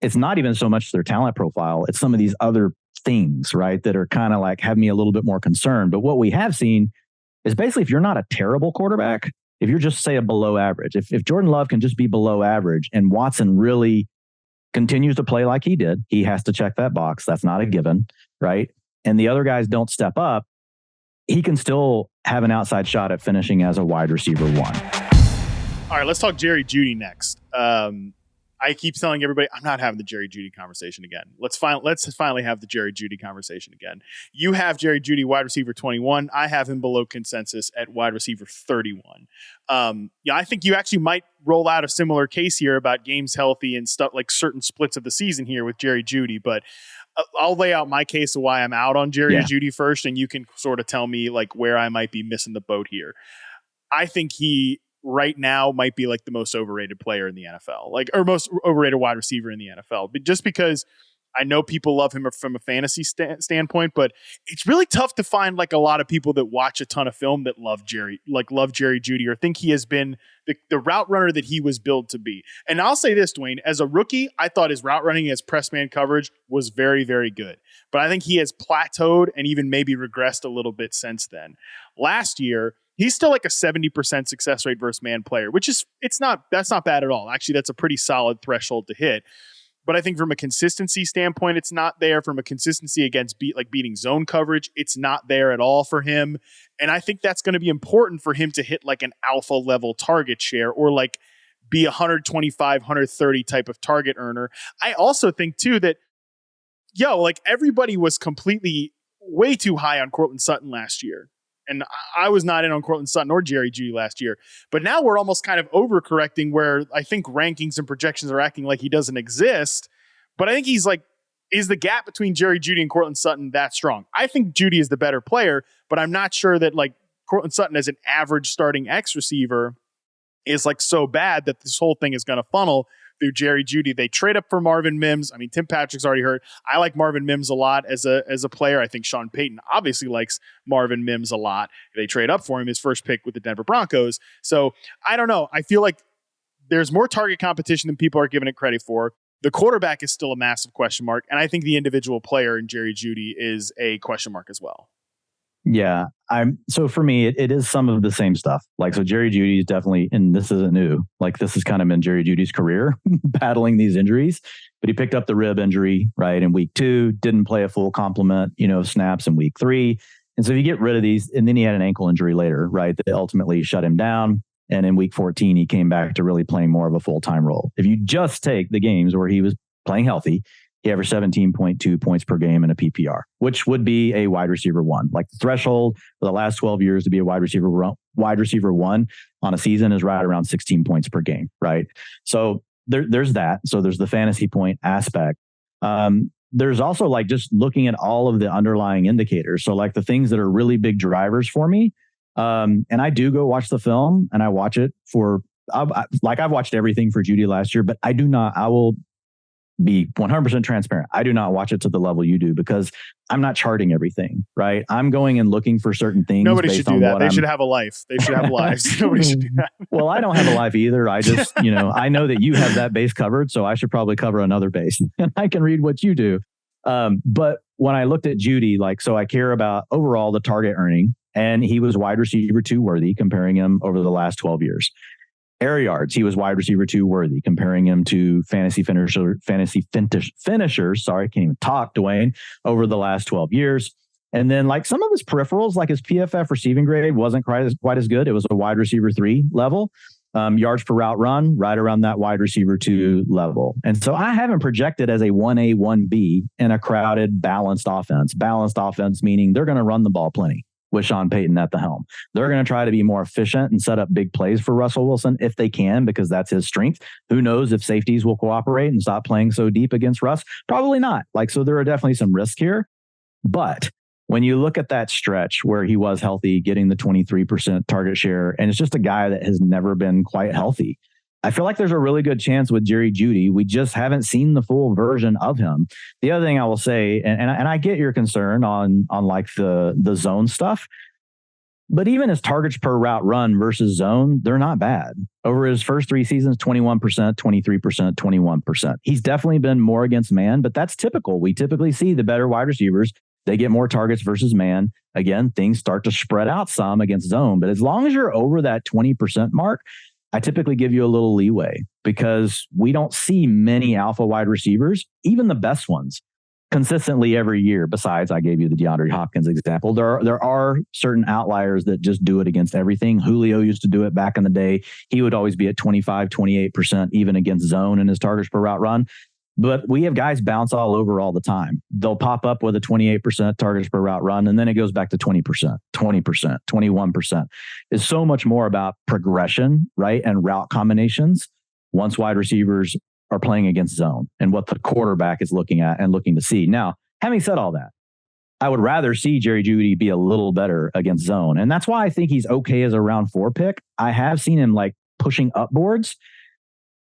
It's not even so much their talent profile. It's some of these other things, right, that are kind of like have me a little bit more concerned. But what we have seen is basically if you're not a terrible quarterback, if you're just, say, a below average, if Jordan Love can just be below average and Watson really continues to play like he did, he has to check that box. That's not a given, right? And the other guys don't step up, he can still have an outside shot at finishing as a wide receiver 1. All right, let's talk Jerry Jeudy next. I keep telling everybody I'm not having the Jerry Jeudy conversation again. Let's finally have the Jerry Jeudy conversation again. You have Jerry Jeudy wide receiver 21. I have him below consensus at wide receiver 31. I think you actually might roll out a similar case here about games healthy and stuff, like certain splits of the season here with Jerry Jeudy. But I'll lay out my case of why I'm out on Jerry Jeudy first, and you can sort of tell me like where I might be missing the boat here. I think he right now might be like the most overrated player in the NFL, like, or most overrated wide receiver in the NFL. But just because I know people love him from a fantasy standpoint, but it's really tough to find like a lot of people that watch a ton of film that love Jerry Jeudy or think he has been the route runner that he was billed to be. And I'll say this, Dwain, as a rookie, I thought his route running as press man coverage was very, very good. But I think he has plateaued and even maybe regressed a little bit since then. Last year, he's still like a 70% success rate versus man player, which is, that's not bad at all. Actually, that's a pretty solid threshold to hit. But I think from a consistency standpoint, it's not there. From a consistency against beating zone coverage, it's not there at all for him. And I think that's going to be important for him to hit like an alpha level target share or like be 125, 130 type of target earner. I also think too that, like everybody was completely way too high on Courtland Sutton last year. And I was not in on Courtland Sutton or Jerry Jeudy last year. But now we're almost kind of overcorrecting where I think rankings and projections are acting like he doesn't exist. But I think he's like, is the gap between Jerry Jeudy and Courtland Sutton that strong? I think Jeudy is the better player, but I'm not sure that like Courtland Sutton as an average starting X receiver is like so bad that this whole thing is going to funnel through Jerry Jeudy. They trade up for Marvin Mims. I mean, Tim Patrick's already hurt. I like Marvin Mims a lot as a player. I think Sean Payton obviously likes Marvin Mims a lot. They trade up for him, his first pick with the Denver Broncos. So I don't know. I feel like there's more target competition than people are giving it credit for. The quarterback is still a massive question mark. And I think the individual player in Jerry Jeudy is a question mark as well. Yeah, so for me, it is some of the same stuff. Like, so Jerry Jeudy is definitely, and this isn't new. Like, this has kind of been Jerry Judy's career, battling these injuries. But he picked up the rib injury, right, in week 2, didn't play a full complement, of snaps in week 3. And so if you get rid of these, and then he had an ankle injury later, right, that ultimately shut him down. And in week 14, he came back to really playing more of a full-time role. If you just take the games where he was playing healthy, he averaged 17.2 points per game in a PPR, which would be a wide receiver 1. Like the threshold for the last 12 years to be a wide receiver 1 on a season is right around 16 points per game, right? So there's that. So there's the fantasy point aspect. there's also like just looking at all of the underlying indicators. So like the things that are really big drivers for me. And I do go watch the film and I watch it for, I've watched everything for Jeudy last year, but I will be 100% transparent. I do not watch it to the level you do because I'm not charting everything, right? I'm going and looking for certain things. Nobody should do that. They should have a life. They should have lives. Nobody should do that. Well, I don't have a life either. I just, I know that you have that base covered, so I should probably cover another base and I can read what you do. But when I looked at Jeudy, so I care about overall the target earning, and he was wide receiver 2 worthy, comparing him over the last 12 years. Air yards, he was wide receiver 2 worthy, comparing him to fantasy finishers. Sorry, can't even talk, Dwain, over the last 12 years. And then some of his peripherals, like his PFF receiving grade wasn't quite as good. It was a wide receiver 3 level. Yards per route run, right around that wide receiver 2 level. And so I haven't projected as a 1A, 1B in a crowded, balanced offense. Balanced offense meaning they're going to run the ball plenty with Sean Payton at the helm. They're going to try to be more efficient and set up big plays for Russell Wilson if they can, because that's his strength. Who knows if safeties will cooperate and stop playing so deep against Russ? Probably not. So there are definitely some risks here. But when you look at that stretch where he was healthy, getting the 23% target share, and it's just a guy that has never been quite healthy, I feel like there's a really good chance with Jerry Jeudy. We just haven't seen the full version of him. The other thing I will say, and I get your concern on the zone stuff, but even his targets per route run versus zone, they're not bad. Over his first 3 seasons, 21%, 23%, 21%. He's definitely been more against man, but that's typical. We typically see the better wide receivers, they get more targets versus man. Again, things start to spread out some against zone, but as long as you're over that 20% mark, I typically give you a little leeway because we don't see many alpha wide receivers, even the best ones, consistently every year. Besides, I gave you the DeAndre Hopkins example. There are certain outliers that just do it against everything. Julio used to do it back in the day. He would always be at 25, 28%, even against zone in his targets per route run. But we have guys bounce all over all the time. They'll pop up with a 28% targets per route run, and then it goes back to 20%, 20%, 21%. It's so much more about progression, right? And route combinations once wide receivers are playing against zone and what the quarterback is looking at and looking to see. Now, having said all that, I would rather see Jerry Jeudy be a little better against zone. And that's why I think he's okay as a round 4 pick. I have seen him pushing upboards.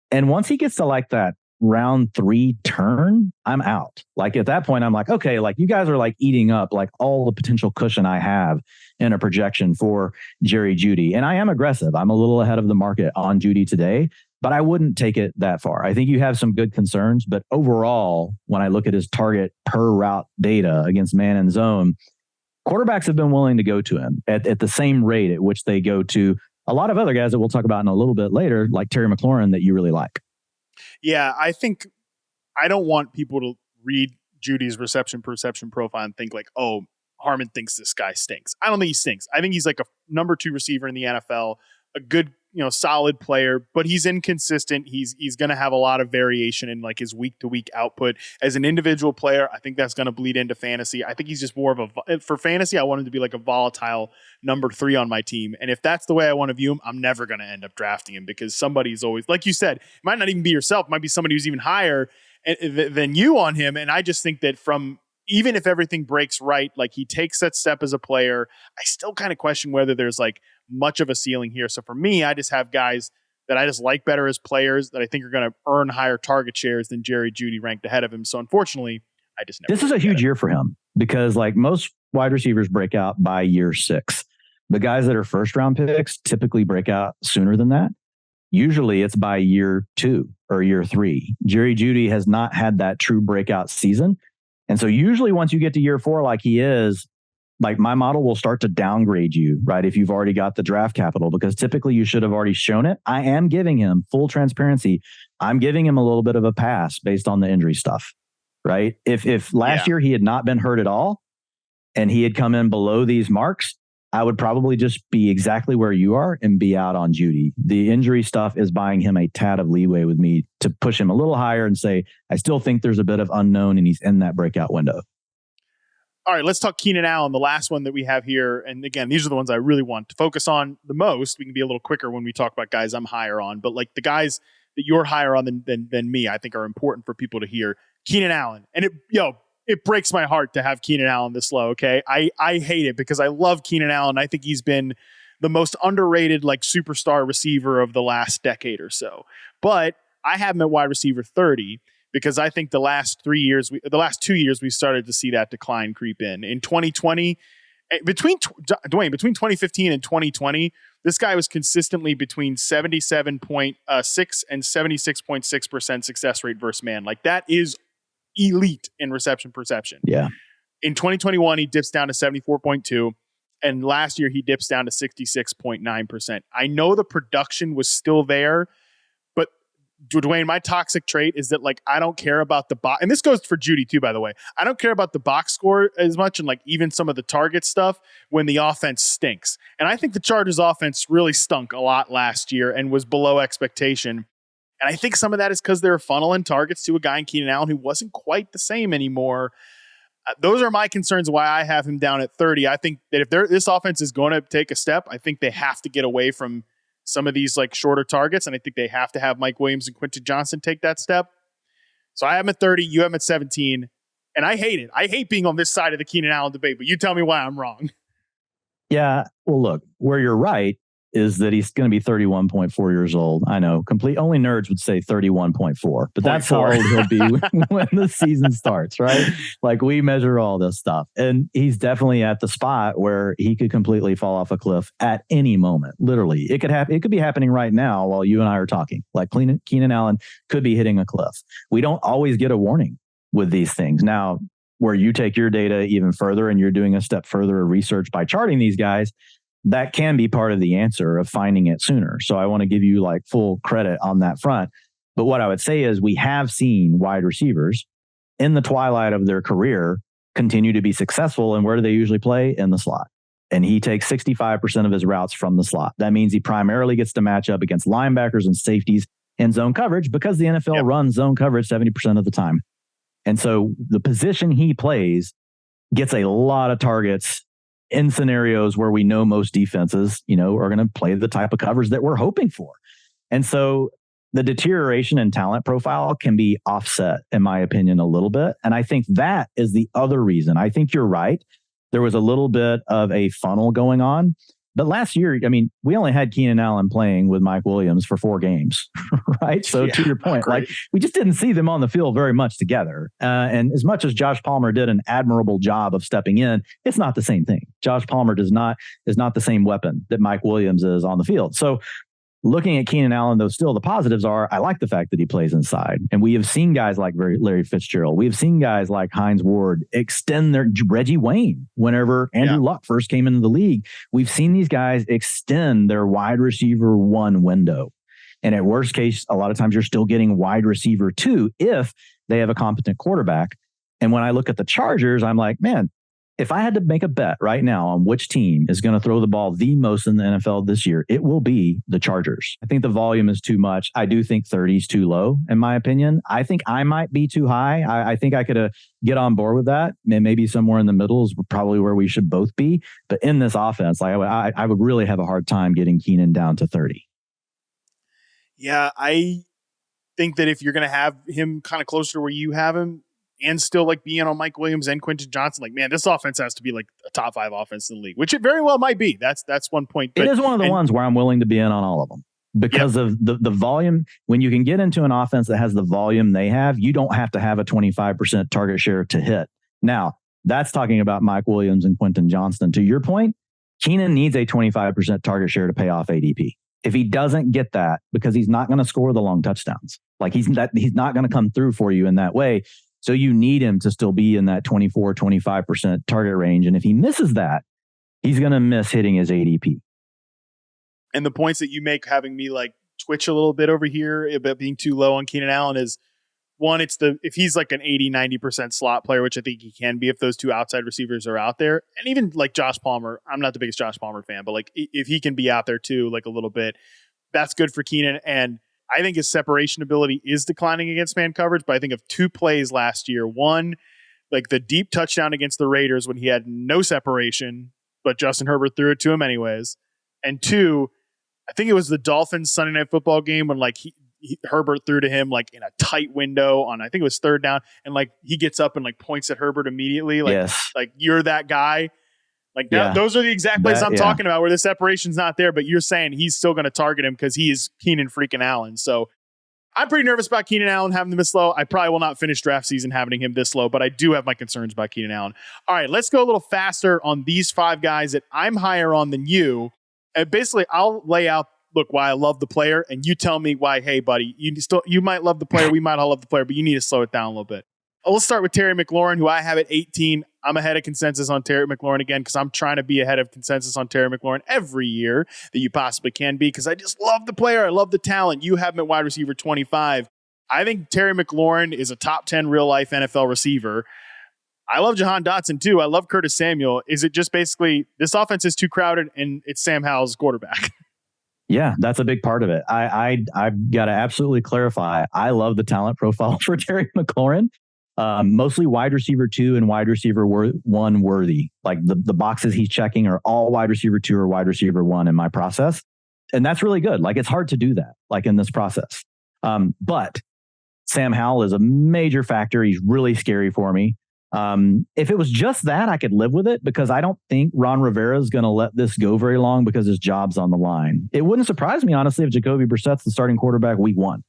And once he gets to that round 3 turn, I'm out. At that point, I'm okay, you guys are eating up all the potential cushion I have in a projection for Jerry Jeudy. And I am aggressive. I'm a little ahead of the market on Jeudy today, but I wouldn't take it that far. I think you have some good concerns, but overall, when I look at his target per route data against man and zone, quarterbacks have been willing to go to him at the same rate at which they go to a lot of other guys that we'll talk about in a little bit later, like Terry McLaurin, that you really like. Yeah, I think I don't want people to read Jeudy's reception perception profile and think oh, Harmon thinks this guy stinks. I don't think he stinks. I think he's a number 2 receiver in the NFL, a good, solid player, but he's inconsistent. He's going to have a lot of variation in his week to week output as an individual player. I think that's going to bleed into fantasy. I think he's just more of for fantasy. I want him to be a volatile number 3 on my team. And if that's the way I want to view him, I'm never going to end up drafting him because somebody's always, like you said, it might not even be yourself. It might be somebody who's even higher than you on him. And I just think that even if everything breaks right, he takes that step as a player, I still kind of question whether there's much of a ceiling here. So for me, I just have guys that I just like better as players that I think are going to earn higher target shares than Jerry Jeudy ranked ahead of him. So unfortunately, I just never. This is a huge year for him because most wide receivers break out by year 6. The guys that are first round picks typically break out sooner than that. Usually it's by year 2 or year 3. Jerry Jeudy has not had that true breakout season. And so usually once you get to year 4, like he is, my model will start to downgrade you, right? If you've already got the draft capital, because typically you should have already shown it. I am giving him full transparency. I'm giving him a little bit of a pass based on the injury stuff, right? If last year he had not been hurt at all and he had come in below these marks, I would probably just be exactly where you are and be out on Jeudy. The injury stuff is buying him a tad of leeway with me to push him a little higher and say, I still think there's a bit of unknown and he's in that breakout window. All right, let's talk Keenan Allen, the last one that we have here. And again, these are the ones I really want to focus on the most. We can be a little quicker when we talk about guys I'm higher on, but the guys that you're higher on than me, I think are important for people to hear. Keenan Allen. And it breaks my heart to have Keenan Allen this low, okay? I hate it because I love Keenan Allen. I think he's been the most underrated like superstar receiver of the last decade or so. But I have him at wide receiver 30 because I think the last 2 years, we started to see that decline creep in. In 2020, between 2015 and 2020, this guy was consistently between 77.6 and 76.6% success rate versus man. Like that is elite in reception perception. Yeah. In 2021, he dips down to 74.2. And last year, he dips down to 66.9%. I know the production was still there, but Dwain, my toxic trait is that like I don't care about the box, and this goes for Jeudy too, by the way. I don't care about the box score as much, and like even some of the target stuff when the offense stinks. And I think the Chargers' offense really stunk a lot last year and was below expectation. And I think some of that is because they're funneling targets to a guy in Keenan Allen who wasn't quite the same anymore. Those are my concerns why I have him down at 30. I think that if this offense is going to take a step, I think they have to get away from some of these like shorter targets. And I think they have to have Mike Williams and Quentin Johnston take that step. So I have him at 30, you have him at 17. And I hate it. I hate being on this side of the Keenan Allen debate, but you tell me why I'm wrong. Yeah. Well, look, where you're right is that he's going to be 31.4 years old. I know only nerds would say 31.4, but that's how old he'll be when the season starts, right? Like we measure all this stuff. And he's definitely at the spot where he could completely fall off a cliff at any moment. Literally, it could happen. It could be happening right now while you and I are talking. Like Keenan Allen could be hitting a cliff. We don't always get a warning with these things. Now, where you take your data even further and you're doing a step further of research by charting these guys, that can be part of the answer of finding it sooner. So I want to give you like full credit on that front. But what I would say is we have seen wide receivers in the twilight of their career continue to be successful. And where do they usually play? In the slot. And he takes 65% of his routes from the slot. That means he primarily gets to match up against linebackers and safeties in zone coverage because the NFL runs zone coverage 70% of the time. And so the position he plays gets a lot of targets in scenarios where we know most defenses, are going to play the type of coverage that we're hoping for. And so the deterioration in talent profile can be offset, in my opinion, a little bit. And I think that is the other reason. I think you're right. There was a little bit of a funnel going on. But last year, we only had Keenan Allen playing with Mike Williams for 4 games, right? So to your point, like we just didn't see them on the field very much together. And as much as Josh Palmer did an admirable job of stepping in, it's not the same thing. Josh Palmer is not the same weapon that Mike Williams is on the field. So looking at Keenan Allen, though, still the positives are, I like the fact that he plays inside. And we have seen guys like Larry Fitzgerald. We have seen guys like Hines Ward extend their Reggie Wayne whenever Andrew Luck first came into the league. We've seen these guys extend their wide receiver 1 window. And at worst case, a lot of times you're still getting wide receiver 2 if they have a competent quarterback. And when I look at the Chargers, I'm like, man, if I had to make a bet right now on which team is going to throw the ball the most in the NFL this year, it will be the Chargers. I think the volume is too much. I do think 30 is too low, in my opinion. I think I might be too high. I think I could get on board with that. And maybe somewhere in the middle is probably where we should both be. But in this offense, I would really have a hard time getting Keenan down to 30. Yeah, I think that if you're going to have him kind of closer to where you have him, and still like being on Mike Williams and Quentin Johnston, like, man, this offense has to be like a top 5 offense in the league, which it very well might be. That's one point. But, it is one of the ones where I'm willing to be in on all of them because of the volume. When you can get into an offense that has the volume they have, you don't have to have a 25% target share to hit. Now, that's talking about Mike Williams and Quentin Johnston. To your point, Keenan needs a 25% target share to pay off ADP. If he doesn't get that, because he's not going to score the long touchdowns, like he's not going to come through for you in that way. So you need him to still be in that 24, 25% target range. And if he misses that, he's going to miss hitting his ADP. And the points that you make having me like twitch a little bit over here about being too low on Keenan Allen is, one, if he's like an 80, 90% slot player, which I think he can be if those 2 outside receivers are out there. And even like Josh Palmer, I'm not the biggest Josh Palmer fan, but like if he can be out there too, like a little bit, that's good for Keenan. And I think his separation ability is declining against man coverage, but I think of 2 plays last year. One, like the deep touchdown against the Raiders when he had no separation, but Justin Herbert threw it to him anyways. And 2, I think it was the Dolphins Sunday Night Football game when like Herbert threw to him like in a tight window on, I think it was third down. And like, he gets up and like points at Herbert immediately. Like, yes. like you're that guy. Like that, those are the exact plays I'm talking about where the separation's not there, but you're saying he's still going to target him because he is Keenan freaking Allen. So I'm pretty nervous about Keenan Allen having him this low. I probably will not finish draft season having him this low, but I do have my concerns about Keenan Allen. All right, let's go a little faster on these 5 guys that I'm higher on than you. And basically, I'll lay out, look, why I love the player, and you tell me why, hey, buddy, you might love the player, we might all love the player, but you need to slow it down a little bit. Let's start with Terry McLaurin, who I have at 18. I'm ahead of consensus on Terry McLaurin again because I'm trying to be ahead of consensus on Terry McLaurin every year that you possibly can be because I just love the player. I love the talent. You have him at wide receiver 25. I think Terry McLaurin is a top 10 real-life NFL receiver. I love Jahan Dotson, too. I love Curtis Samuel. Is it just basically this offense is too crowded and it's Sam Howell's quarterback? Yeah, that's a big part of it. I've got to absolutely clarify. I love the talent profile for Terry McLaurin. Mostly wide receiver 2 and wide receiver 1 worthy. Like the boxes he's checking are all wide receiver 2 or wide receiver 1 in my process. And that's really good. Like it's hard to do that, like in this process. But Sam Howell is a major factor. He's really scary for me. If it was just that, I could live with it because I don't think Ron Rivera is going to let this go very long because his job's on the line. It wouldn't surprise me, honestly, if Jacoby Brissett's the starting quarterback week 1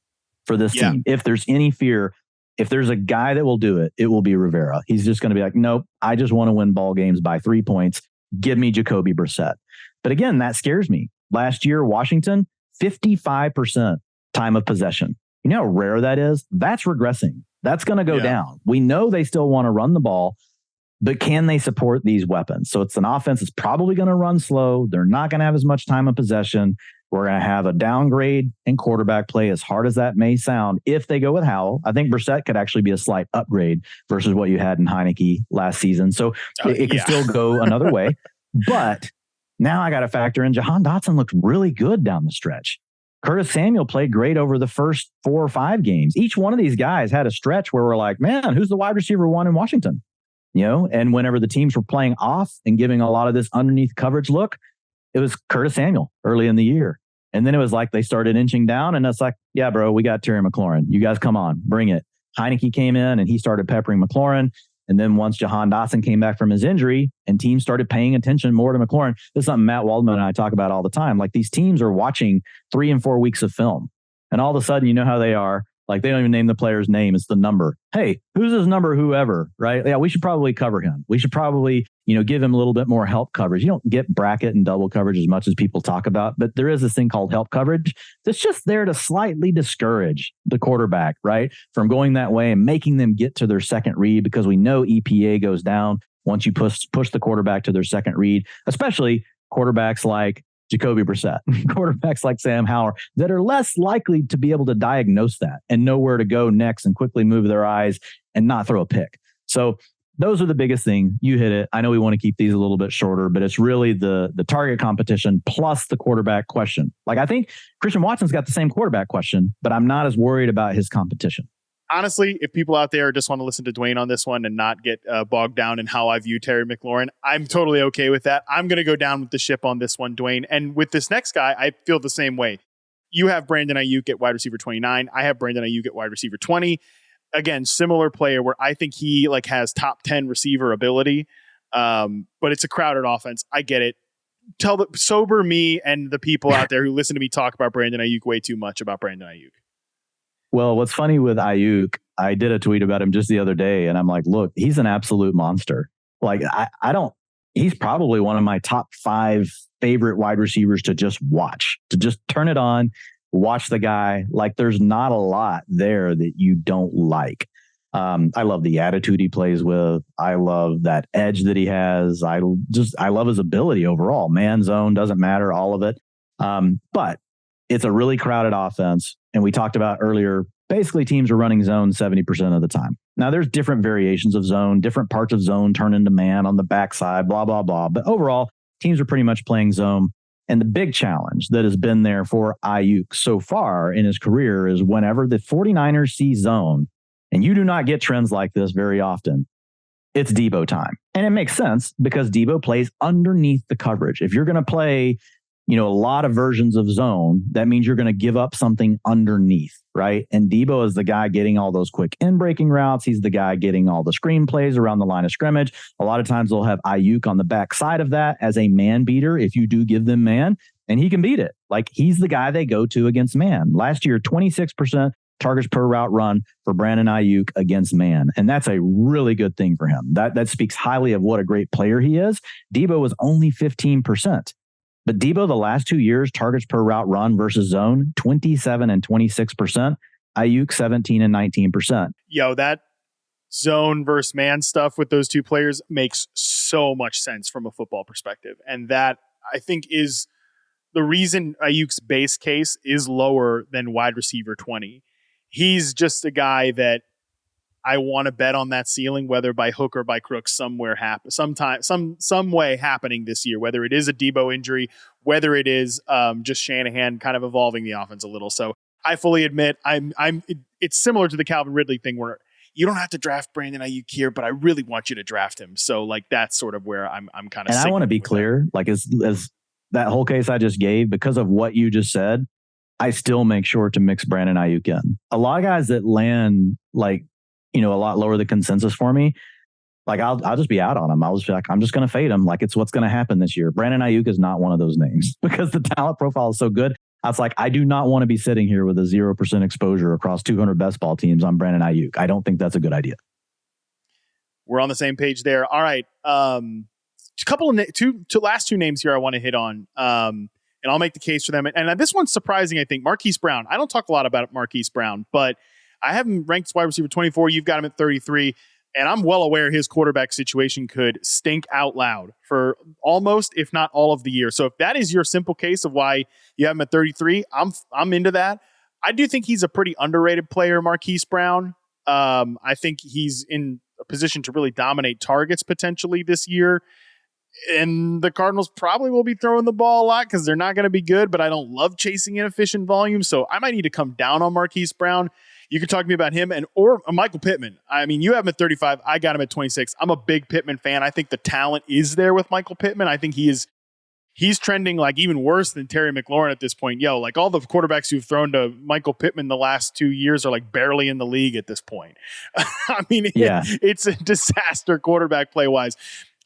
for this team. If there's any fear, if there's a guy that will do it, it will be Rivera. He's just going to be like, nope, I just want to win ball games by 3 points. Give me Jacoby Brissett. But again, that scares me. Last year, Washington, 55% time of possession. You know how rare that is? That's regressing. That's going to go down. We know they still want to run the ball, but can they support these weapons? So it's an offense that's probably going to run slow. They're not going to have as much time of possession. We're going to have a downgrade in quarterback play, as hard as that may sound. If they go with Howell, I think Brissett could actually be a slight upgrade versus what you had in Heineke last season. So it could still go another way. But now I got to factor in Jahan Dotson looked really good down the stretch. Curtis Samuel played great over the first 4 or 5 games. Each one of these guys had a stretch where we're like, man, who's the wide receiver 1 in Washington? You know, and whenever the teams were playing off and giving a lot of this underneath coverage look, it was Curtis Samuel early in the year. And then it was like they started inching down and it's like, yeah, bro, we got Terry McLaurin. You guys come on, bring it. Heineke came in and he started peppering McLaurin. And then once Jahan Dotson came back from his injury and teams started paying attention more to McLaurin, this is something Matt Waldman and I talk about all the time. Like these teams are watching 3 and 4 weeks of film. And all of a sudden, you know how they are. Like they don't even name the player's name. It's the number. Hey, who's his number? Whoever, right? Yeah, we should probably cover him. We should probably, give him a little bit more help coverage. You don't get bracket and double coverage as much as people talk about, but there is this thing called help coverage that's just there to slightly discourage the quarterback, right? From going that way and making them get to their second read because we know EPA goes down once you push the quarterback to their second read, especially quarterbacks like Jacoby Brissett, quarterbacks like Sam Howell that are less likely to be able to diagnose that and know where to go next and quickly move their eyes and not throw a pick. So those are the biggest things. You hit it. I know we want to keep these a little bit shorter, but it's really the target competition plus the quarterback question. Like I think Christian Watson's got the same quarterback question, but I'm not as worried about his competition. Honestly, if people out there just want to listen to Dwain on this one and not get bogged down in how I view Terry McLaurin, I'm totally okay with that. I'm going to go down with the ship on this one, Dwain. And with this next guy, I feel the same way. You have Brandon Ayuk at wide receiver 29. I have Brandon Ayuk at wide receiver 20. Again, similar player where I think he has top 10 receiver ability, but it's a crowded offense. I get it. Sober me and the people out there who listen to me talk about Brandon Ayuk way too much about Brandon Ayuk. Well, what's funny with Ayuk, I did a tweet about him just the other day, and I'm like, look, he's an absolute monster. Like, he's probably one of my top 5 favorite wide receivers to just watch, to just turn it on, watch the guy. Like, there's not a lot there that you don't like. I love the attitude he plays with. I love that edge that he has. I love his ability overall. Man zone, doesn't matter, all of it. But it's a really crowded offense. And we talked about earlier, basically teams are running zone 70% of the time. Now there's different variations of zone, different parts of zone turn into man on the backside, blah, blah, blah. But overall, teams are pretty much playing zone. And the big challenge that has been there for Ayuk so far in his career is whenever the 49ers see zone, and you do not get trends like this very often, it's Debo time. And it makes sense because Debo plays underneath the coverage. If you're going to play a lot of versions of zone, that means you're going to give up something underneath, right? And Debo is the guy getting all those quick in-breaking routes. He's the guy getting all the screen plays around the line of scrimmage. A lot of times they'll have Ayuk on the backside of that as a man beater if you do give them man, and he can beat it. Like, he's the guy they go to against man. Last year, 26% targets per route run for Brandon Ayuk against man. And that's a really good thing for him. That speaks highly of what a great player he is. Debo was only 15%. But Debo, the last 2 years, targets per route run versus zone, 27 and 26%. Ayuk, 17 and 19%. Yo, that zone versus man stuff with those two players makes so much sense from a football perspective. And that, I think, is the reason Ayuk's base case is lower than wide receiver 20. He's just a guy that I want to bet on that ceiling, whether by hook or by crook, some way happening this year, whether it is a Debo injury, whether it is just Shanahan kind of evolving the offense a little. So I fully admit it's similar to the Calvin Ridley thing where you don't have to draft Brandon Ayuk here, but I really want you to draft him. So like, that's sort of where I'm kind of. And I want to be clear, like as that whole case I just gave, because of what you just said, I still make sure to mix Brandon Ayuk in. A lot of guys that land like, a lot lower the consensus for me, like I'll just be out on him. I'll just be like, I'm just going to fade him. Like, it's what's going to happen this year. Brandon Ayuk is not one of those names because the talent profile is so good. I was like, I do not want to be sitting here with a 0% exposure across 200 best ball teams on Brandon Ayuk. I don't think that's a good idea. We're on the same page there. All right. Last two names here I want to hit on. And I'll make the case for them. And this one's surprising, I think. Marquise Brown. I don't talk a lot about Marquise Brown, but I have him ranked wide receiver 24. You've got him at 33. And I'm well aware his quarterback situation could stink out loud for almost, if not all of the year. So if that is your simple case of why you have him at 33, I'm into that. I do think he's a pretty underrated player, Marquise Brown. I think he's in a position to really dominate targets potentially this year. And the Cardinals probably will be throwing the ball a lot because they're not going to be good, but I don't love chasing inefficient volume. So I might need to come down on Marquise Brown. You can talk to me about him or Michael Pittman. I mean, you have him at 35. I got him at 26. I'm a big Pittman fan. I think the talent is there with Michael Pittman. I think he's trending like even worse than Terry McLaurin at this point. Yo, like all the quarterbacks who've thrown to Michael Pittman the last 2 years are like barely in the league at this point. I mean, it's a disaster quarterback play wise.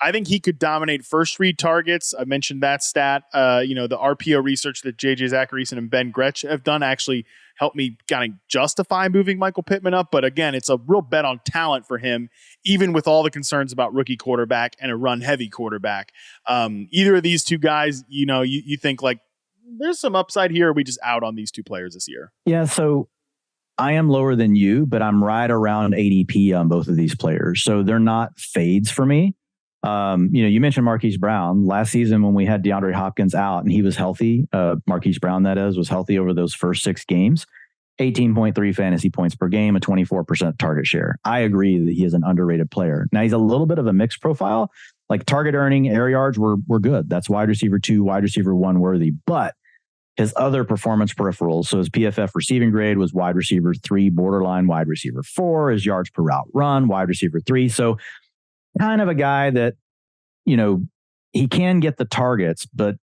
I think he could dominate first read targets. I mentioned that stat. The RPO research that JJ Zacharyson and Ben Gretsch have done actually helped me kind of justify moving Michael Pittman up. But again, it's a real bet on talent for him, even with all the concerns about rookie quarterback and a run heavy quarterback. Either of these two guys, you think like there's some upside here. Or are we just out on these two players this year? Yeah. So I am lower than you, but I'm right around ADP on both of these players. So they're not fades for me. You mentioned Marquise Brown last season when we had DeAndre Hopkins out and he was healthy. Marquise Brown, that is, was healthy over those first 6 games, 18.3 fantasy points per game, a 24% target share. I agree that he is an underrated player. Now he's a little bit of a mixed profile, like target earning, air yards were good. That's wide receiver 2, wide receiver 1 worthy, but his other performance peripherals. So his PFF receiving grade was wide receiver 3, borderline wide receiver 4, his yards per route run, wide receiver 3. So kind of a guy that, he can get the targets, but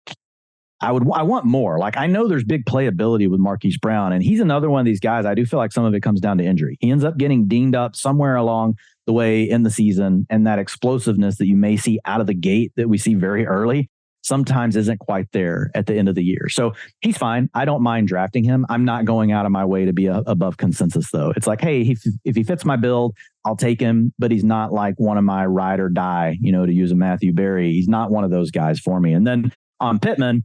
I want more. Like, I know there's big playability with Marquise Brown, and he's another one of these guys. I do feel like some of it comes down to injury. He ends up getting dinged up somewhere along the way in the season, and that explosiveness that you may see out of the gate that we see very early sometimes isn't quite there at the end of the year. So he's fine. I don't mind drafting him. I'm not going out of my way to be above consensus, though. It's like, hey, if he fits my build, I'll take him, but he's not like one of my ride or die, to use a Matthew Berry. He's not one of those guys for me. And then on Pittman,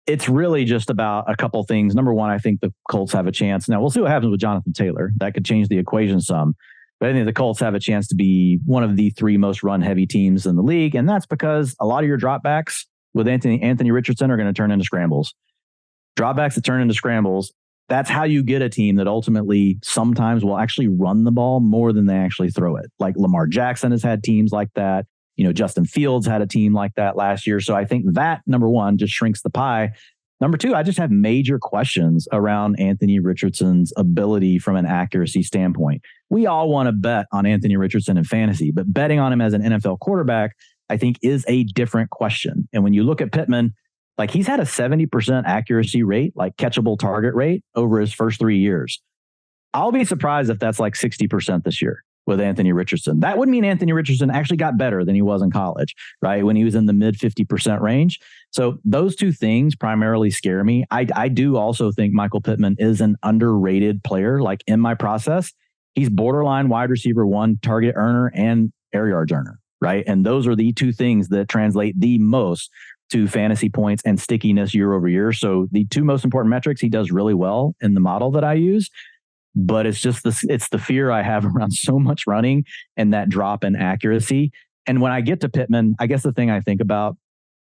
it's really just about a couple things. Number one, I think the Colts have a chance. Now, we'll see what happens with Jonathan Taylor. That could change the equation some. But I think the Colts have a chance to be one of the 3 most run-heavy teams in the league, and that's because a lot of your dropbacks with Anthony Richardson are going to turn into scrambles. Dropbacks that turn into scrambles, that's how you get a team that ultimately sometimes will actually run the ball more than they actually throw it. Like Lamar Jackson has had teams like that. Justin Fields had a team like that last year. So I think that, number one, just shrinks the pie. Number two, I just have major questions around Anthony Richardson's ability from an accuracy standpoint. We all want to bet on Anthony Richardson in fantasy, but betting on him as an NFL quarterback, I think, is a different question. And when you look at Pittman, Like he's had a 70% accuracy rate, like catchable target rate over his first 3 years. I'll be surprised if that's like 60% this year with Anthony Richardson. That would mean Anthony Richardson actually got better than he was in college, right? When he was in the mid 50% range. So those two things primarily scare me. I do also think Michael Pittman is an underrated player. Like in my process, he's borderline wide receiver 1, target earner and air yards earner, right? And those are the two things that translate the most to fantasy points and stickiness year over year. So the two most important metrics he does really well in the model that I use. But it's just it's the fear I have around so much running and that drop in accuracy. And when I get to Pittman, I guess the thing I think about,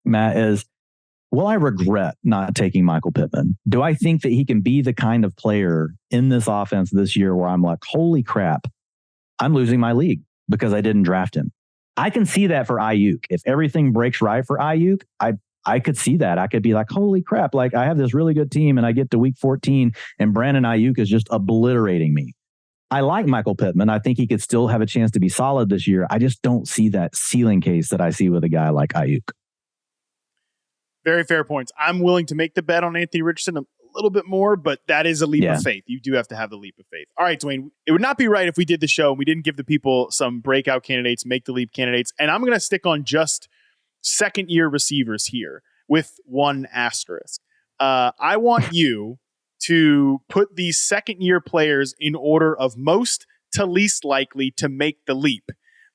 Matt, is will I regret not taking Michael Pittman? Do I think that he can be the kind of player in this offense this year where I'm like, holy crap, I'm losing my league because I didn't draft him? I can see that for Ayuk. If everything breaks right for Ayuk, I could see that. I could be like, holy crap, like I have this really good team and I get to week 14 and Brandon Ayuk is just obliterating me. I like Michael Pittman. I think he could still have a chance to be solid this year. I just don't see that ceiling case that I see with a guy like Ayuk. Very fair points. I'm willing to make the bet on Anthony Richardson a little bit more, but that is a leap of faith. You do have to have the leap of faith. All right, Dwain, it would not be right if we did the show and we didn't give the people some breakout candidates, make the leap candidates. And I'm going to stick on just second-year receivers here with one asterisk. I want you to put these second-year players in order of most to least likely to make the leap.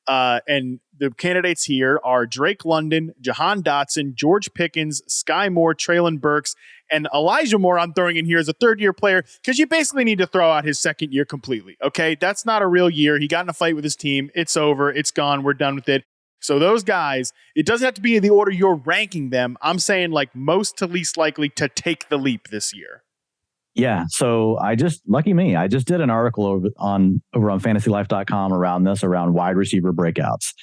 And the candidates here are Drake London, Jahan Dotson, George Pickens, Skyy Moore, Treylon Burks, and Elijah Moore I'm throwing in here as a third-year player because you basically need to throw out his second year completely, okay? That's not a real year. He got in a fight with his team. It's over. It's gone. We're done with it. So those guys, it doesn't have to be in the order you're ranking them. I'm saying like most to least likely to take the leap this year. Yeah. So lucky me, I just did an article over on fantasylife.com around wide receiver breakouts.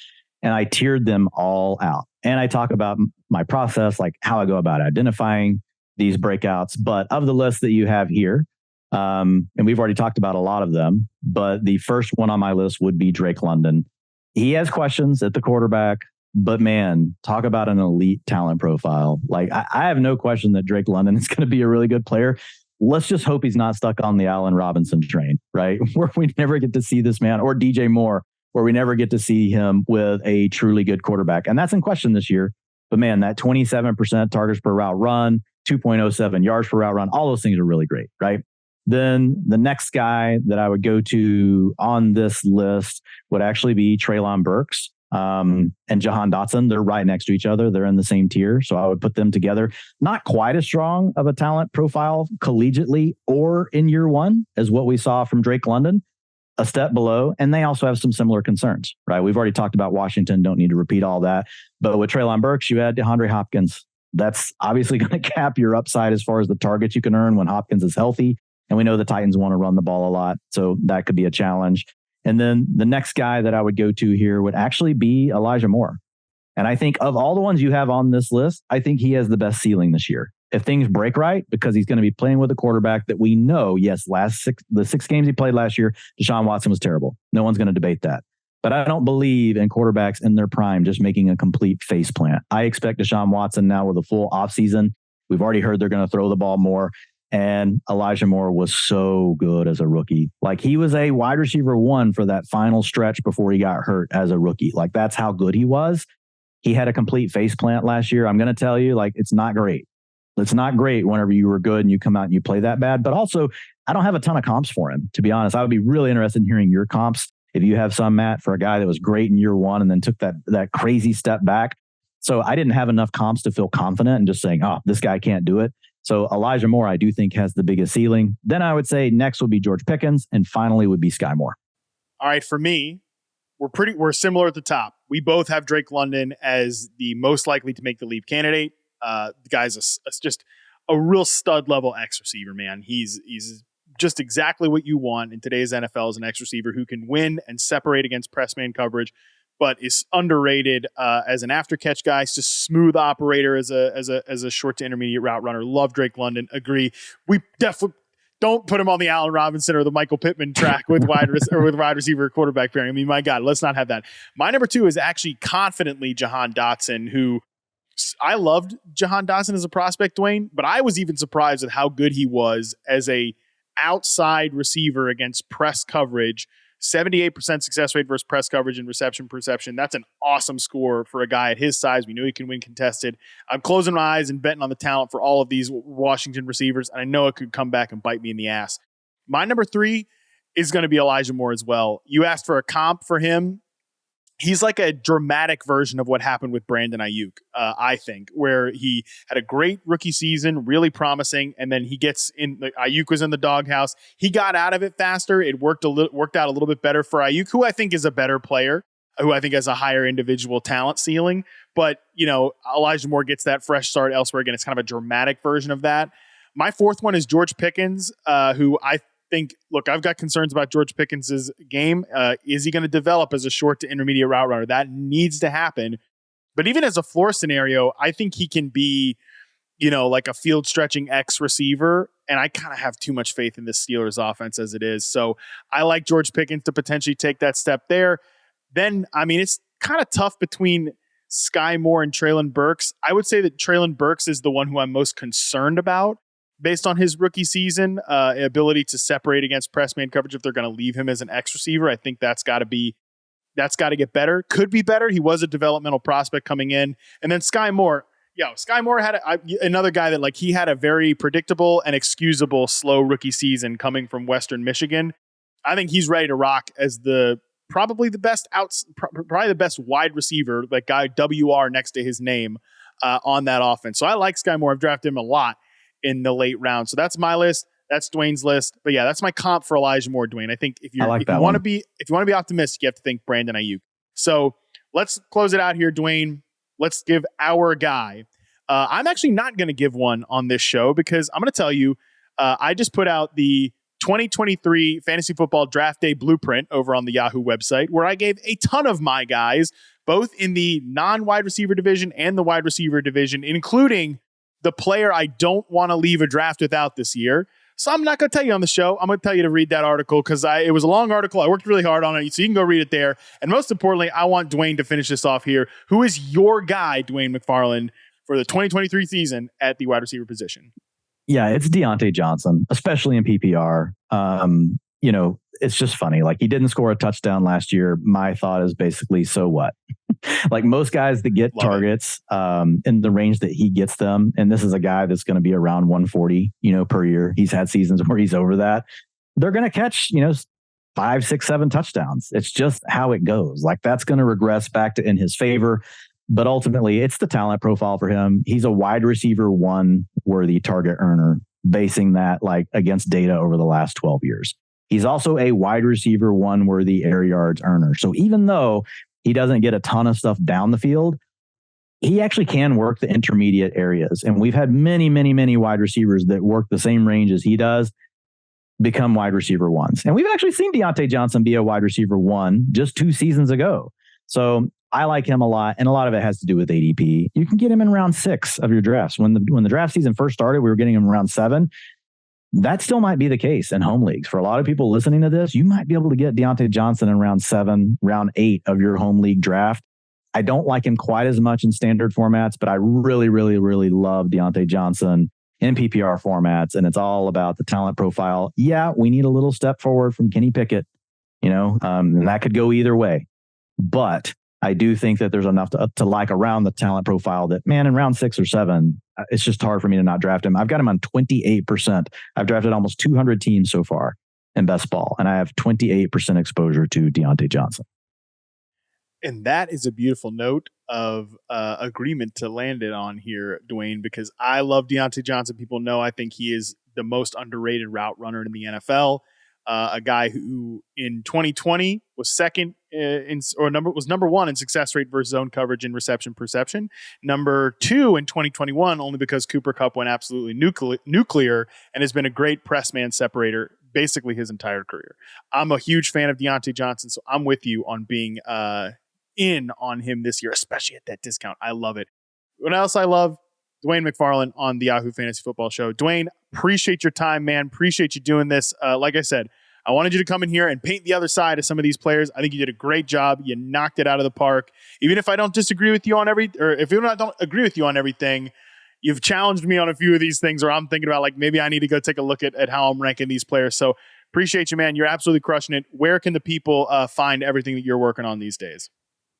And I tiered them all out. And I talk about my process, like how I go about identifying these breakouts. But of the list that you have here, and we've already talked about a lot of them, but the first one on my list would be Drake London. He has questions at the quarterback, but man, talk about an elite talent profile. Like I have no question that Drake London is going to be a really good player. Let's just hope he's not stuck on the Allen Robinson train, right? Where we never get to see this man, or DJ Moore, where we never get to see him with a truly good quarterback. And that's in question this year. But man, that 27% targets per route run, 2.07 yards per route run, all those things are really great, right? Then the next guy that I would go to on this list would actually be Treylon Burks and Jahan Dotson. They're right next to each other. They're in the same tier. So I would put them together. Not quite as strong of a talent profile collegiately or in year one as what we saw from Drake London, a step below. And they also have some similar concerns, right? We've already talked about Washington. Don't need to repeat all that. But with Treylon Burks, you had DeAndre Hopkins. That's obviously going to cap your upside as far as the targets you can earn when Hopkins is healthy. And we know the Titans want to run the ball a lot. So that could be a challenge. And then the next guy that I would go to here would actually be Elijah Moore. And I think of all the ones you have on this list, I think he has the best ceiling this year. If things break right, because he's going to be playing with a quarterback that we know, yes, the 6 games he played last year, Deshaun Watson was terrible. No one's going to debate that. But I don't believe in quarterbacks in their prime just making a complete faceplant. I expect Deshaun Watson now with a full offseason. We've already heard they're going to throw the ball more. And Elijah Moore was so good as a rookie. Like he was a wide receiver 1 for that final stretch before he got hurt as a rookie. Like that's how good he was. He had a complete faceplant last year. I'm going to tell you, like, it's not great. It's not great whenever you were good and you come out and you play that bad. But also, I don't have a ton of comps for him, to be honest. I would be really interested in hearing your comps. If you have some, Matt, for a guy that was great in year 1 and then took that crazy step back. So I didn't have enough comps to feel confident and just saying, oh, this guy can't do it. So Elijah Moore, I do think, has the biggest ceiling. Then I would say next would be George Pickens, and finally would be Skyy Moore. All right, for me, we're similar at the top. We both have Drake London as the most likely to make the leap candidate. The guy's just a real stud level X receiver, man. He's just exactly what you want in today's NFL as an X receiver who can win and separate against press man coverage, but is underrated as an after catch guy. He's just smooth operator as a short to intermediate route runner. Love Drake London. Agree. We definitely don't put him on the Allen Robinson or the Michael Pittman track with wide receiver quarterback pairing. I mean, my God, let's not have that. My number 2 is actually confidently Jahan Dotson, who I loved Jahan Dotson as a prospect, Dwayne, but I was even surprised at how good he was as a outside receiver against press coverage. 78% success rate versus press coverage and reception perception. That's an awesome score for a guy at his size. We know he can win contested. I'm closing my eyes and betting on the talent for all of these Washington receivers, and I know it could come back and bite me in the ass. My number 3 is going to be Elijah Moore as well. You asked for a comp for him. He's like a dramatic version of what happened with Brandon Ayuk, I think, where he had a great rookie season, really promising, and then he gets in. Ayuk was in the doghouse. He got out of it faster. It worked out a little bit better for Ayuk, who I think is a better player, who I think has a higher individual talent ceiling. But Elijah Moore gets that fresh start elsewhere. Again, it's kind of a dramatic version of that. My 4th one is George Pickens, who I think, look, I've got concerns about George Pickens' game. Is he going to develop as a short to intermediate route runner? That needs to happen. But even as a floor scenario, I think he can be, like a field stretching X receiver. And I kind of have too much faith in the Steelers offense as it is. So I like George Pickens to potentially take that step there. Then, it's kind of tough between Skyy Moore and Treylon Burks. I would say that Treylon Burks is the one who I'm most concerned about, based on his rookie season, ability to separate against press man coverage if they're going to leave him as an X receiver. I think that's got to get better. Could be better. He was a developmental prospect coming in. And then Skyy Moore. Skyy Moore had another guy that he had a very predictable and excusable slow rookie season coming from Western Michigan. I think he's ready to rock as probably the best wide receiver, like guy WR next to his name on that offense. So I like Skyy Moore. I've drafted him a lot in the late round. So that's my list. That's Dwayne's list. But yeah, that's my comp for Elijah Moore, Dwayne. I think if you want to be optimistic, you have to think Brandon Ayuk. So let's close it out here, Dwayne. Let's give our guy. I'm actually not going to give one on this show because I'm going to tell you, I just put out the 2023 Fantasy Football Draft Day Blueprint over on the Yahoo website, where I gave a ton of my guys, both in the non-wide receiver division and the wide receiver division, including the player I don't want to leave a draft without this year. So I'm not going to tell you on the show. I'm going to tell you to read that article because it was a long article. I worked really hard on it, so you can go read it there. And most importantly, I want Dwayne to finish this off here. Who is your guy, Dwayne McFarland, for the 2023 season at the wide receiver position? Yeah, it's Deontay Johnson, especially in PPR. It's just funny. He didn't score a touchdown last year. My thought is basically, so what? Most guys that get targets in the range that he gets them, and this is a guy that's going to be around 140, per year. He's had seasons where he's over that. They're going to catch, 5, 6, 7 touchdowns. It's just how it goes. That's going to regress back to in his favor. But ultimately, it's the talent profile for him. He's a wide receiver 1 worthy target earner, basing that against data over the last 12 years. He's also a wide receiver 1 worthy air yards earner. So even though he doesn't get a ton of stuff down the field, he actually can work the intermediate areas. And we've had many, many, many wide receivers that work the same range as he does become wide receiver 1s. And we've actually seen Deontay Johnson be a wide receiver 1 just 2 seasons ago. So I like him a lot. And a lot of it has to do with ADP. You can get him in round 6 of your drafts. When the draft season first started, we were getting him around 7. That still might be the case in home leagues. For a lot of people listening to this, you might be able to get Deontay Johnson in round 7, round 8 of your home league draft. I don't like him quite as much in standard formats, but I really, really, really love Deontay Johnson in PPR formats. And it's all about the talent profile. Yeah, we need a little step forward from Kenny Pickett, and that could go either way. But I do think that there's enough to like around the talent profile that, man, in round 6 or 7, it's just hard for me to not draft him. I've got him on 28%. I've drafted almost 200 teams so far in best ball, and I have 28% exposure to Deontay Johnson. And that is a beautiful note of agreement to land it on here, Dwayne, because I love Deontay Johnson. People know I think he is the most underrated route runner in the NFL. A guy who in 2020 was number 1 in success rate versus zone coverage and reception perception. Number 2 in 2021, only because Cooper Kupp went absolutely nuclear and has been a great press man separator basically his entire career. I'm a huge fan of Deontay Johnson, so I'm with you on being in on him this year, especially at that discount. I love it. What else I love? Dwayne McFarland on the Yahoo Fantasy Football Show. Dwayne, appreciate your time, man. Appreciate you doing this. Like I said, I wanted you to come in here and paint the other side of some of these players. I think you did a great job. You knocked it out of the park. Even if I don't disagree with you on if I don't agree with you on everything, you've challenged me on a few of these things where I'm thinking about like, maybe I need to go take a look at how I'm ranking these players. So appreciate you, man. You're absolutely crushing it. Where can the people find everything that you're working on these days?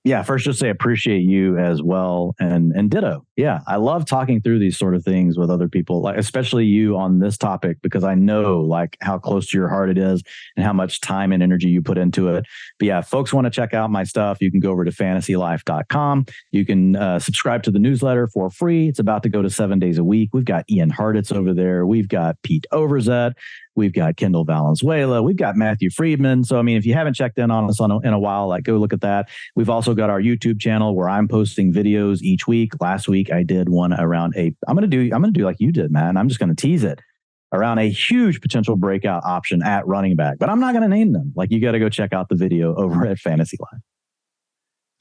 Yeah, first just say appreciate you as well, and ditto. Yeah, I love talking through these sort of things with other people, like especially you on this topic, because I know like how close to your heart it is and how much time and energy you put into it. But yeah, folks want to check out my stuff, you can go over to fantasylife.com. You can subscribe to the newsletter for free. It's about to go to 7 days a week. We've got Ian Hartitz over there. We've got Pete Overzet. We've got Kendall Valenzuela. We've got Matthew Friedman. So, I mean, if you haven't checked in on us in a while, like go look at that. We've also got our YouTube channel where I'm posting videos each week. Last week I did one around I'm going to do like you did, man. I'm just going to tease it around a huge potential breakout option at running back, but I'm not going to name them. Like, you got to go check out the video over at Fantasy Life.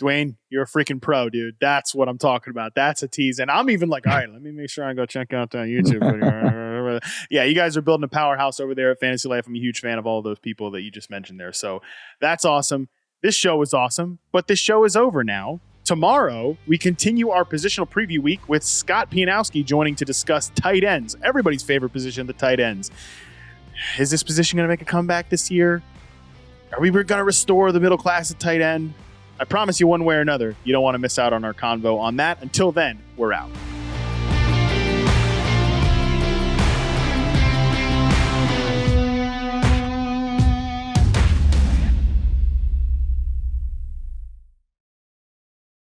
Dwain, you're a freaking pro, dude. That's what I'm talking about. That's a tease. And I'm even like, all right, let me make sure I go check out that YouTube video. Yeah, you guys are building a powerhouse over there at Fantasy Life. I'm a huge fan of all of those people that you just mentioned there. So that's awesome. This show was awesome, but this show is over now. Tomorrow, we continue our positional preview week with Scott Pianowski joining to discuss tight ends, everybody's favorite position, the tight ends. Is this position going to make a comeback this year? Are we going to restore the middle class at tight end? I promise you one way or another, you don't want to miss out on our convo on that. Until then, we're out.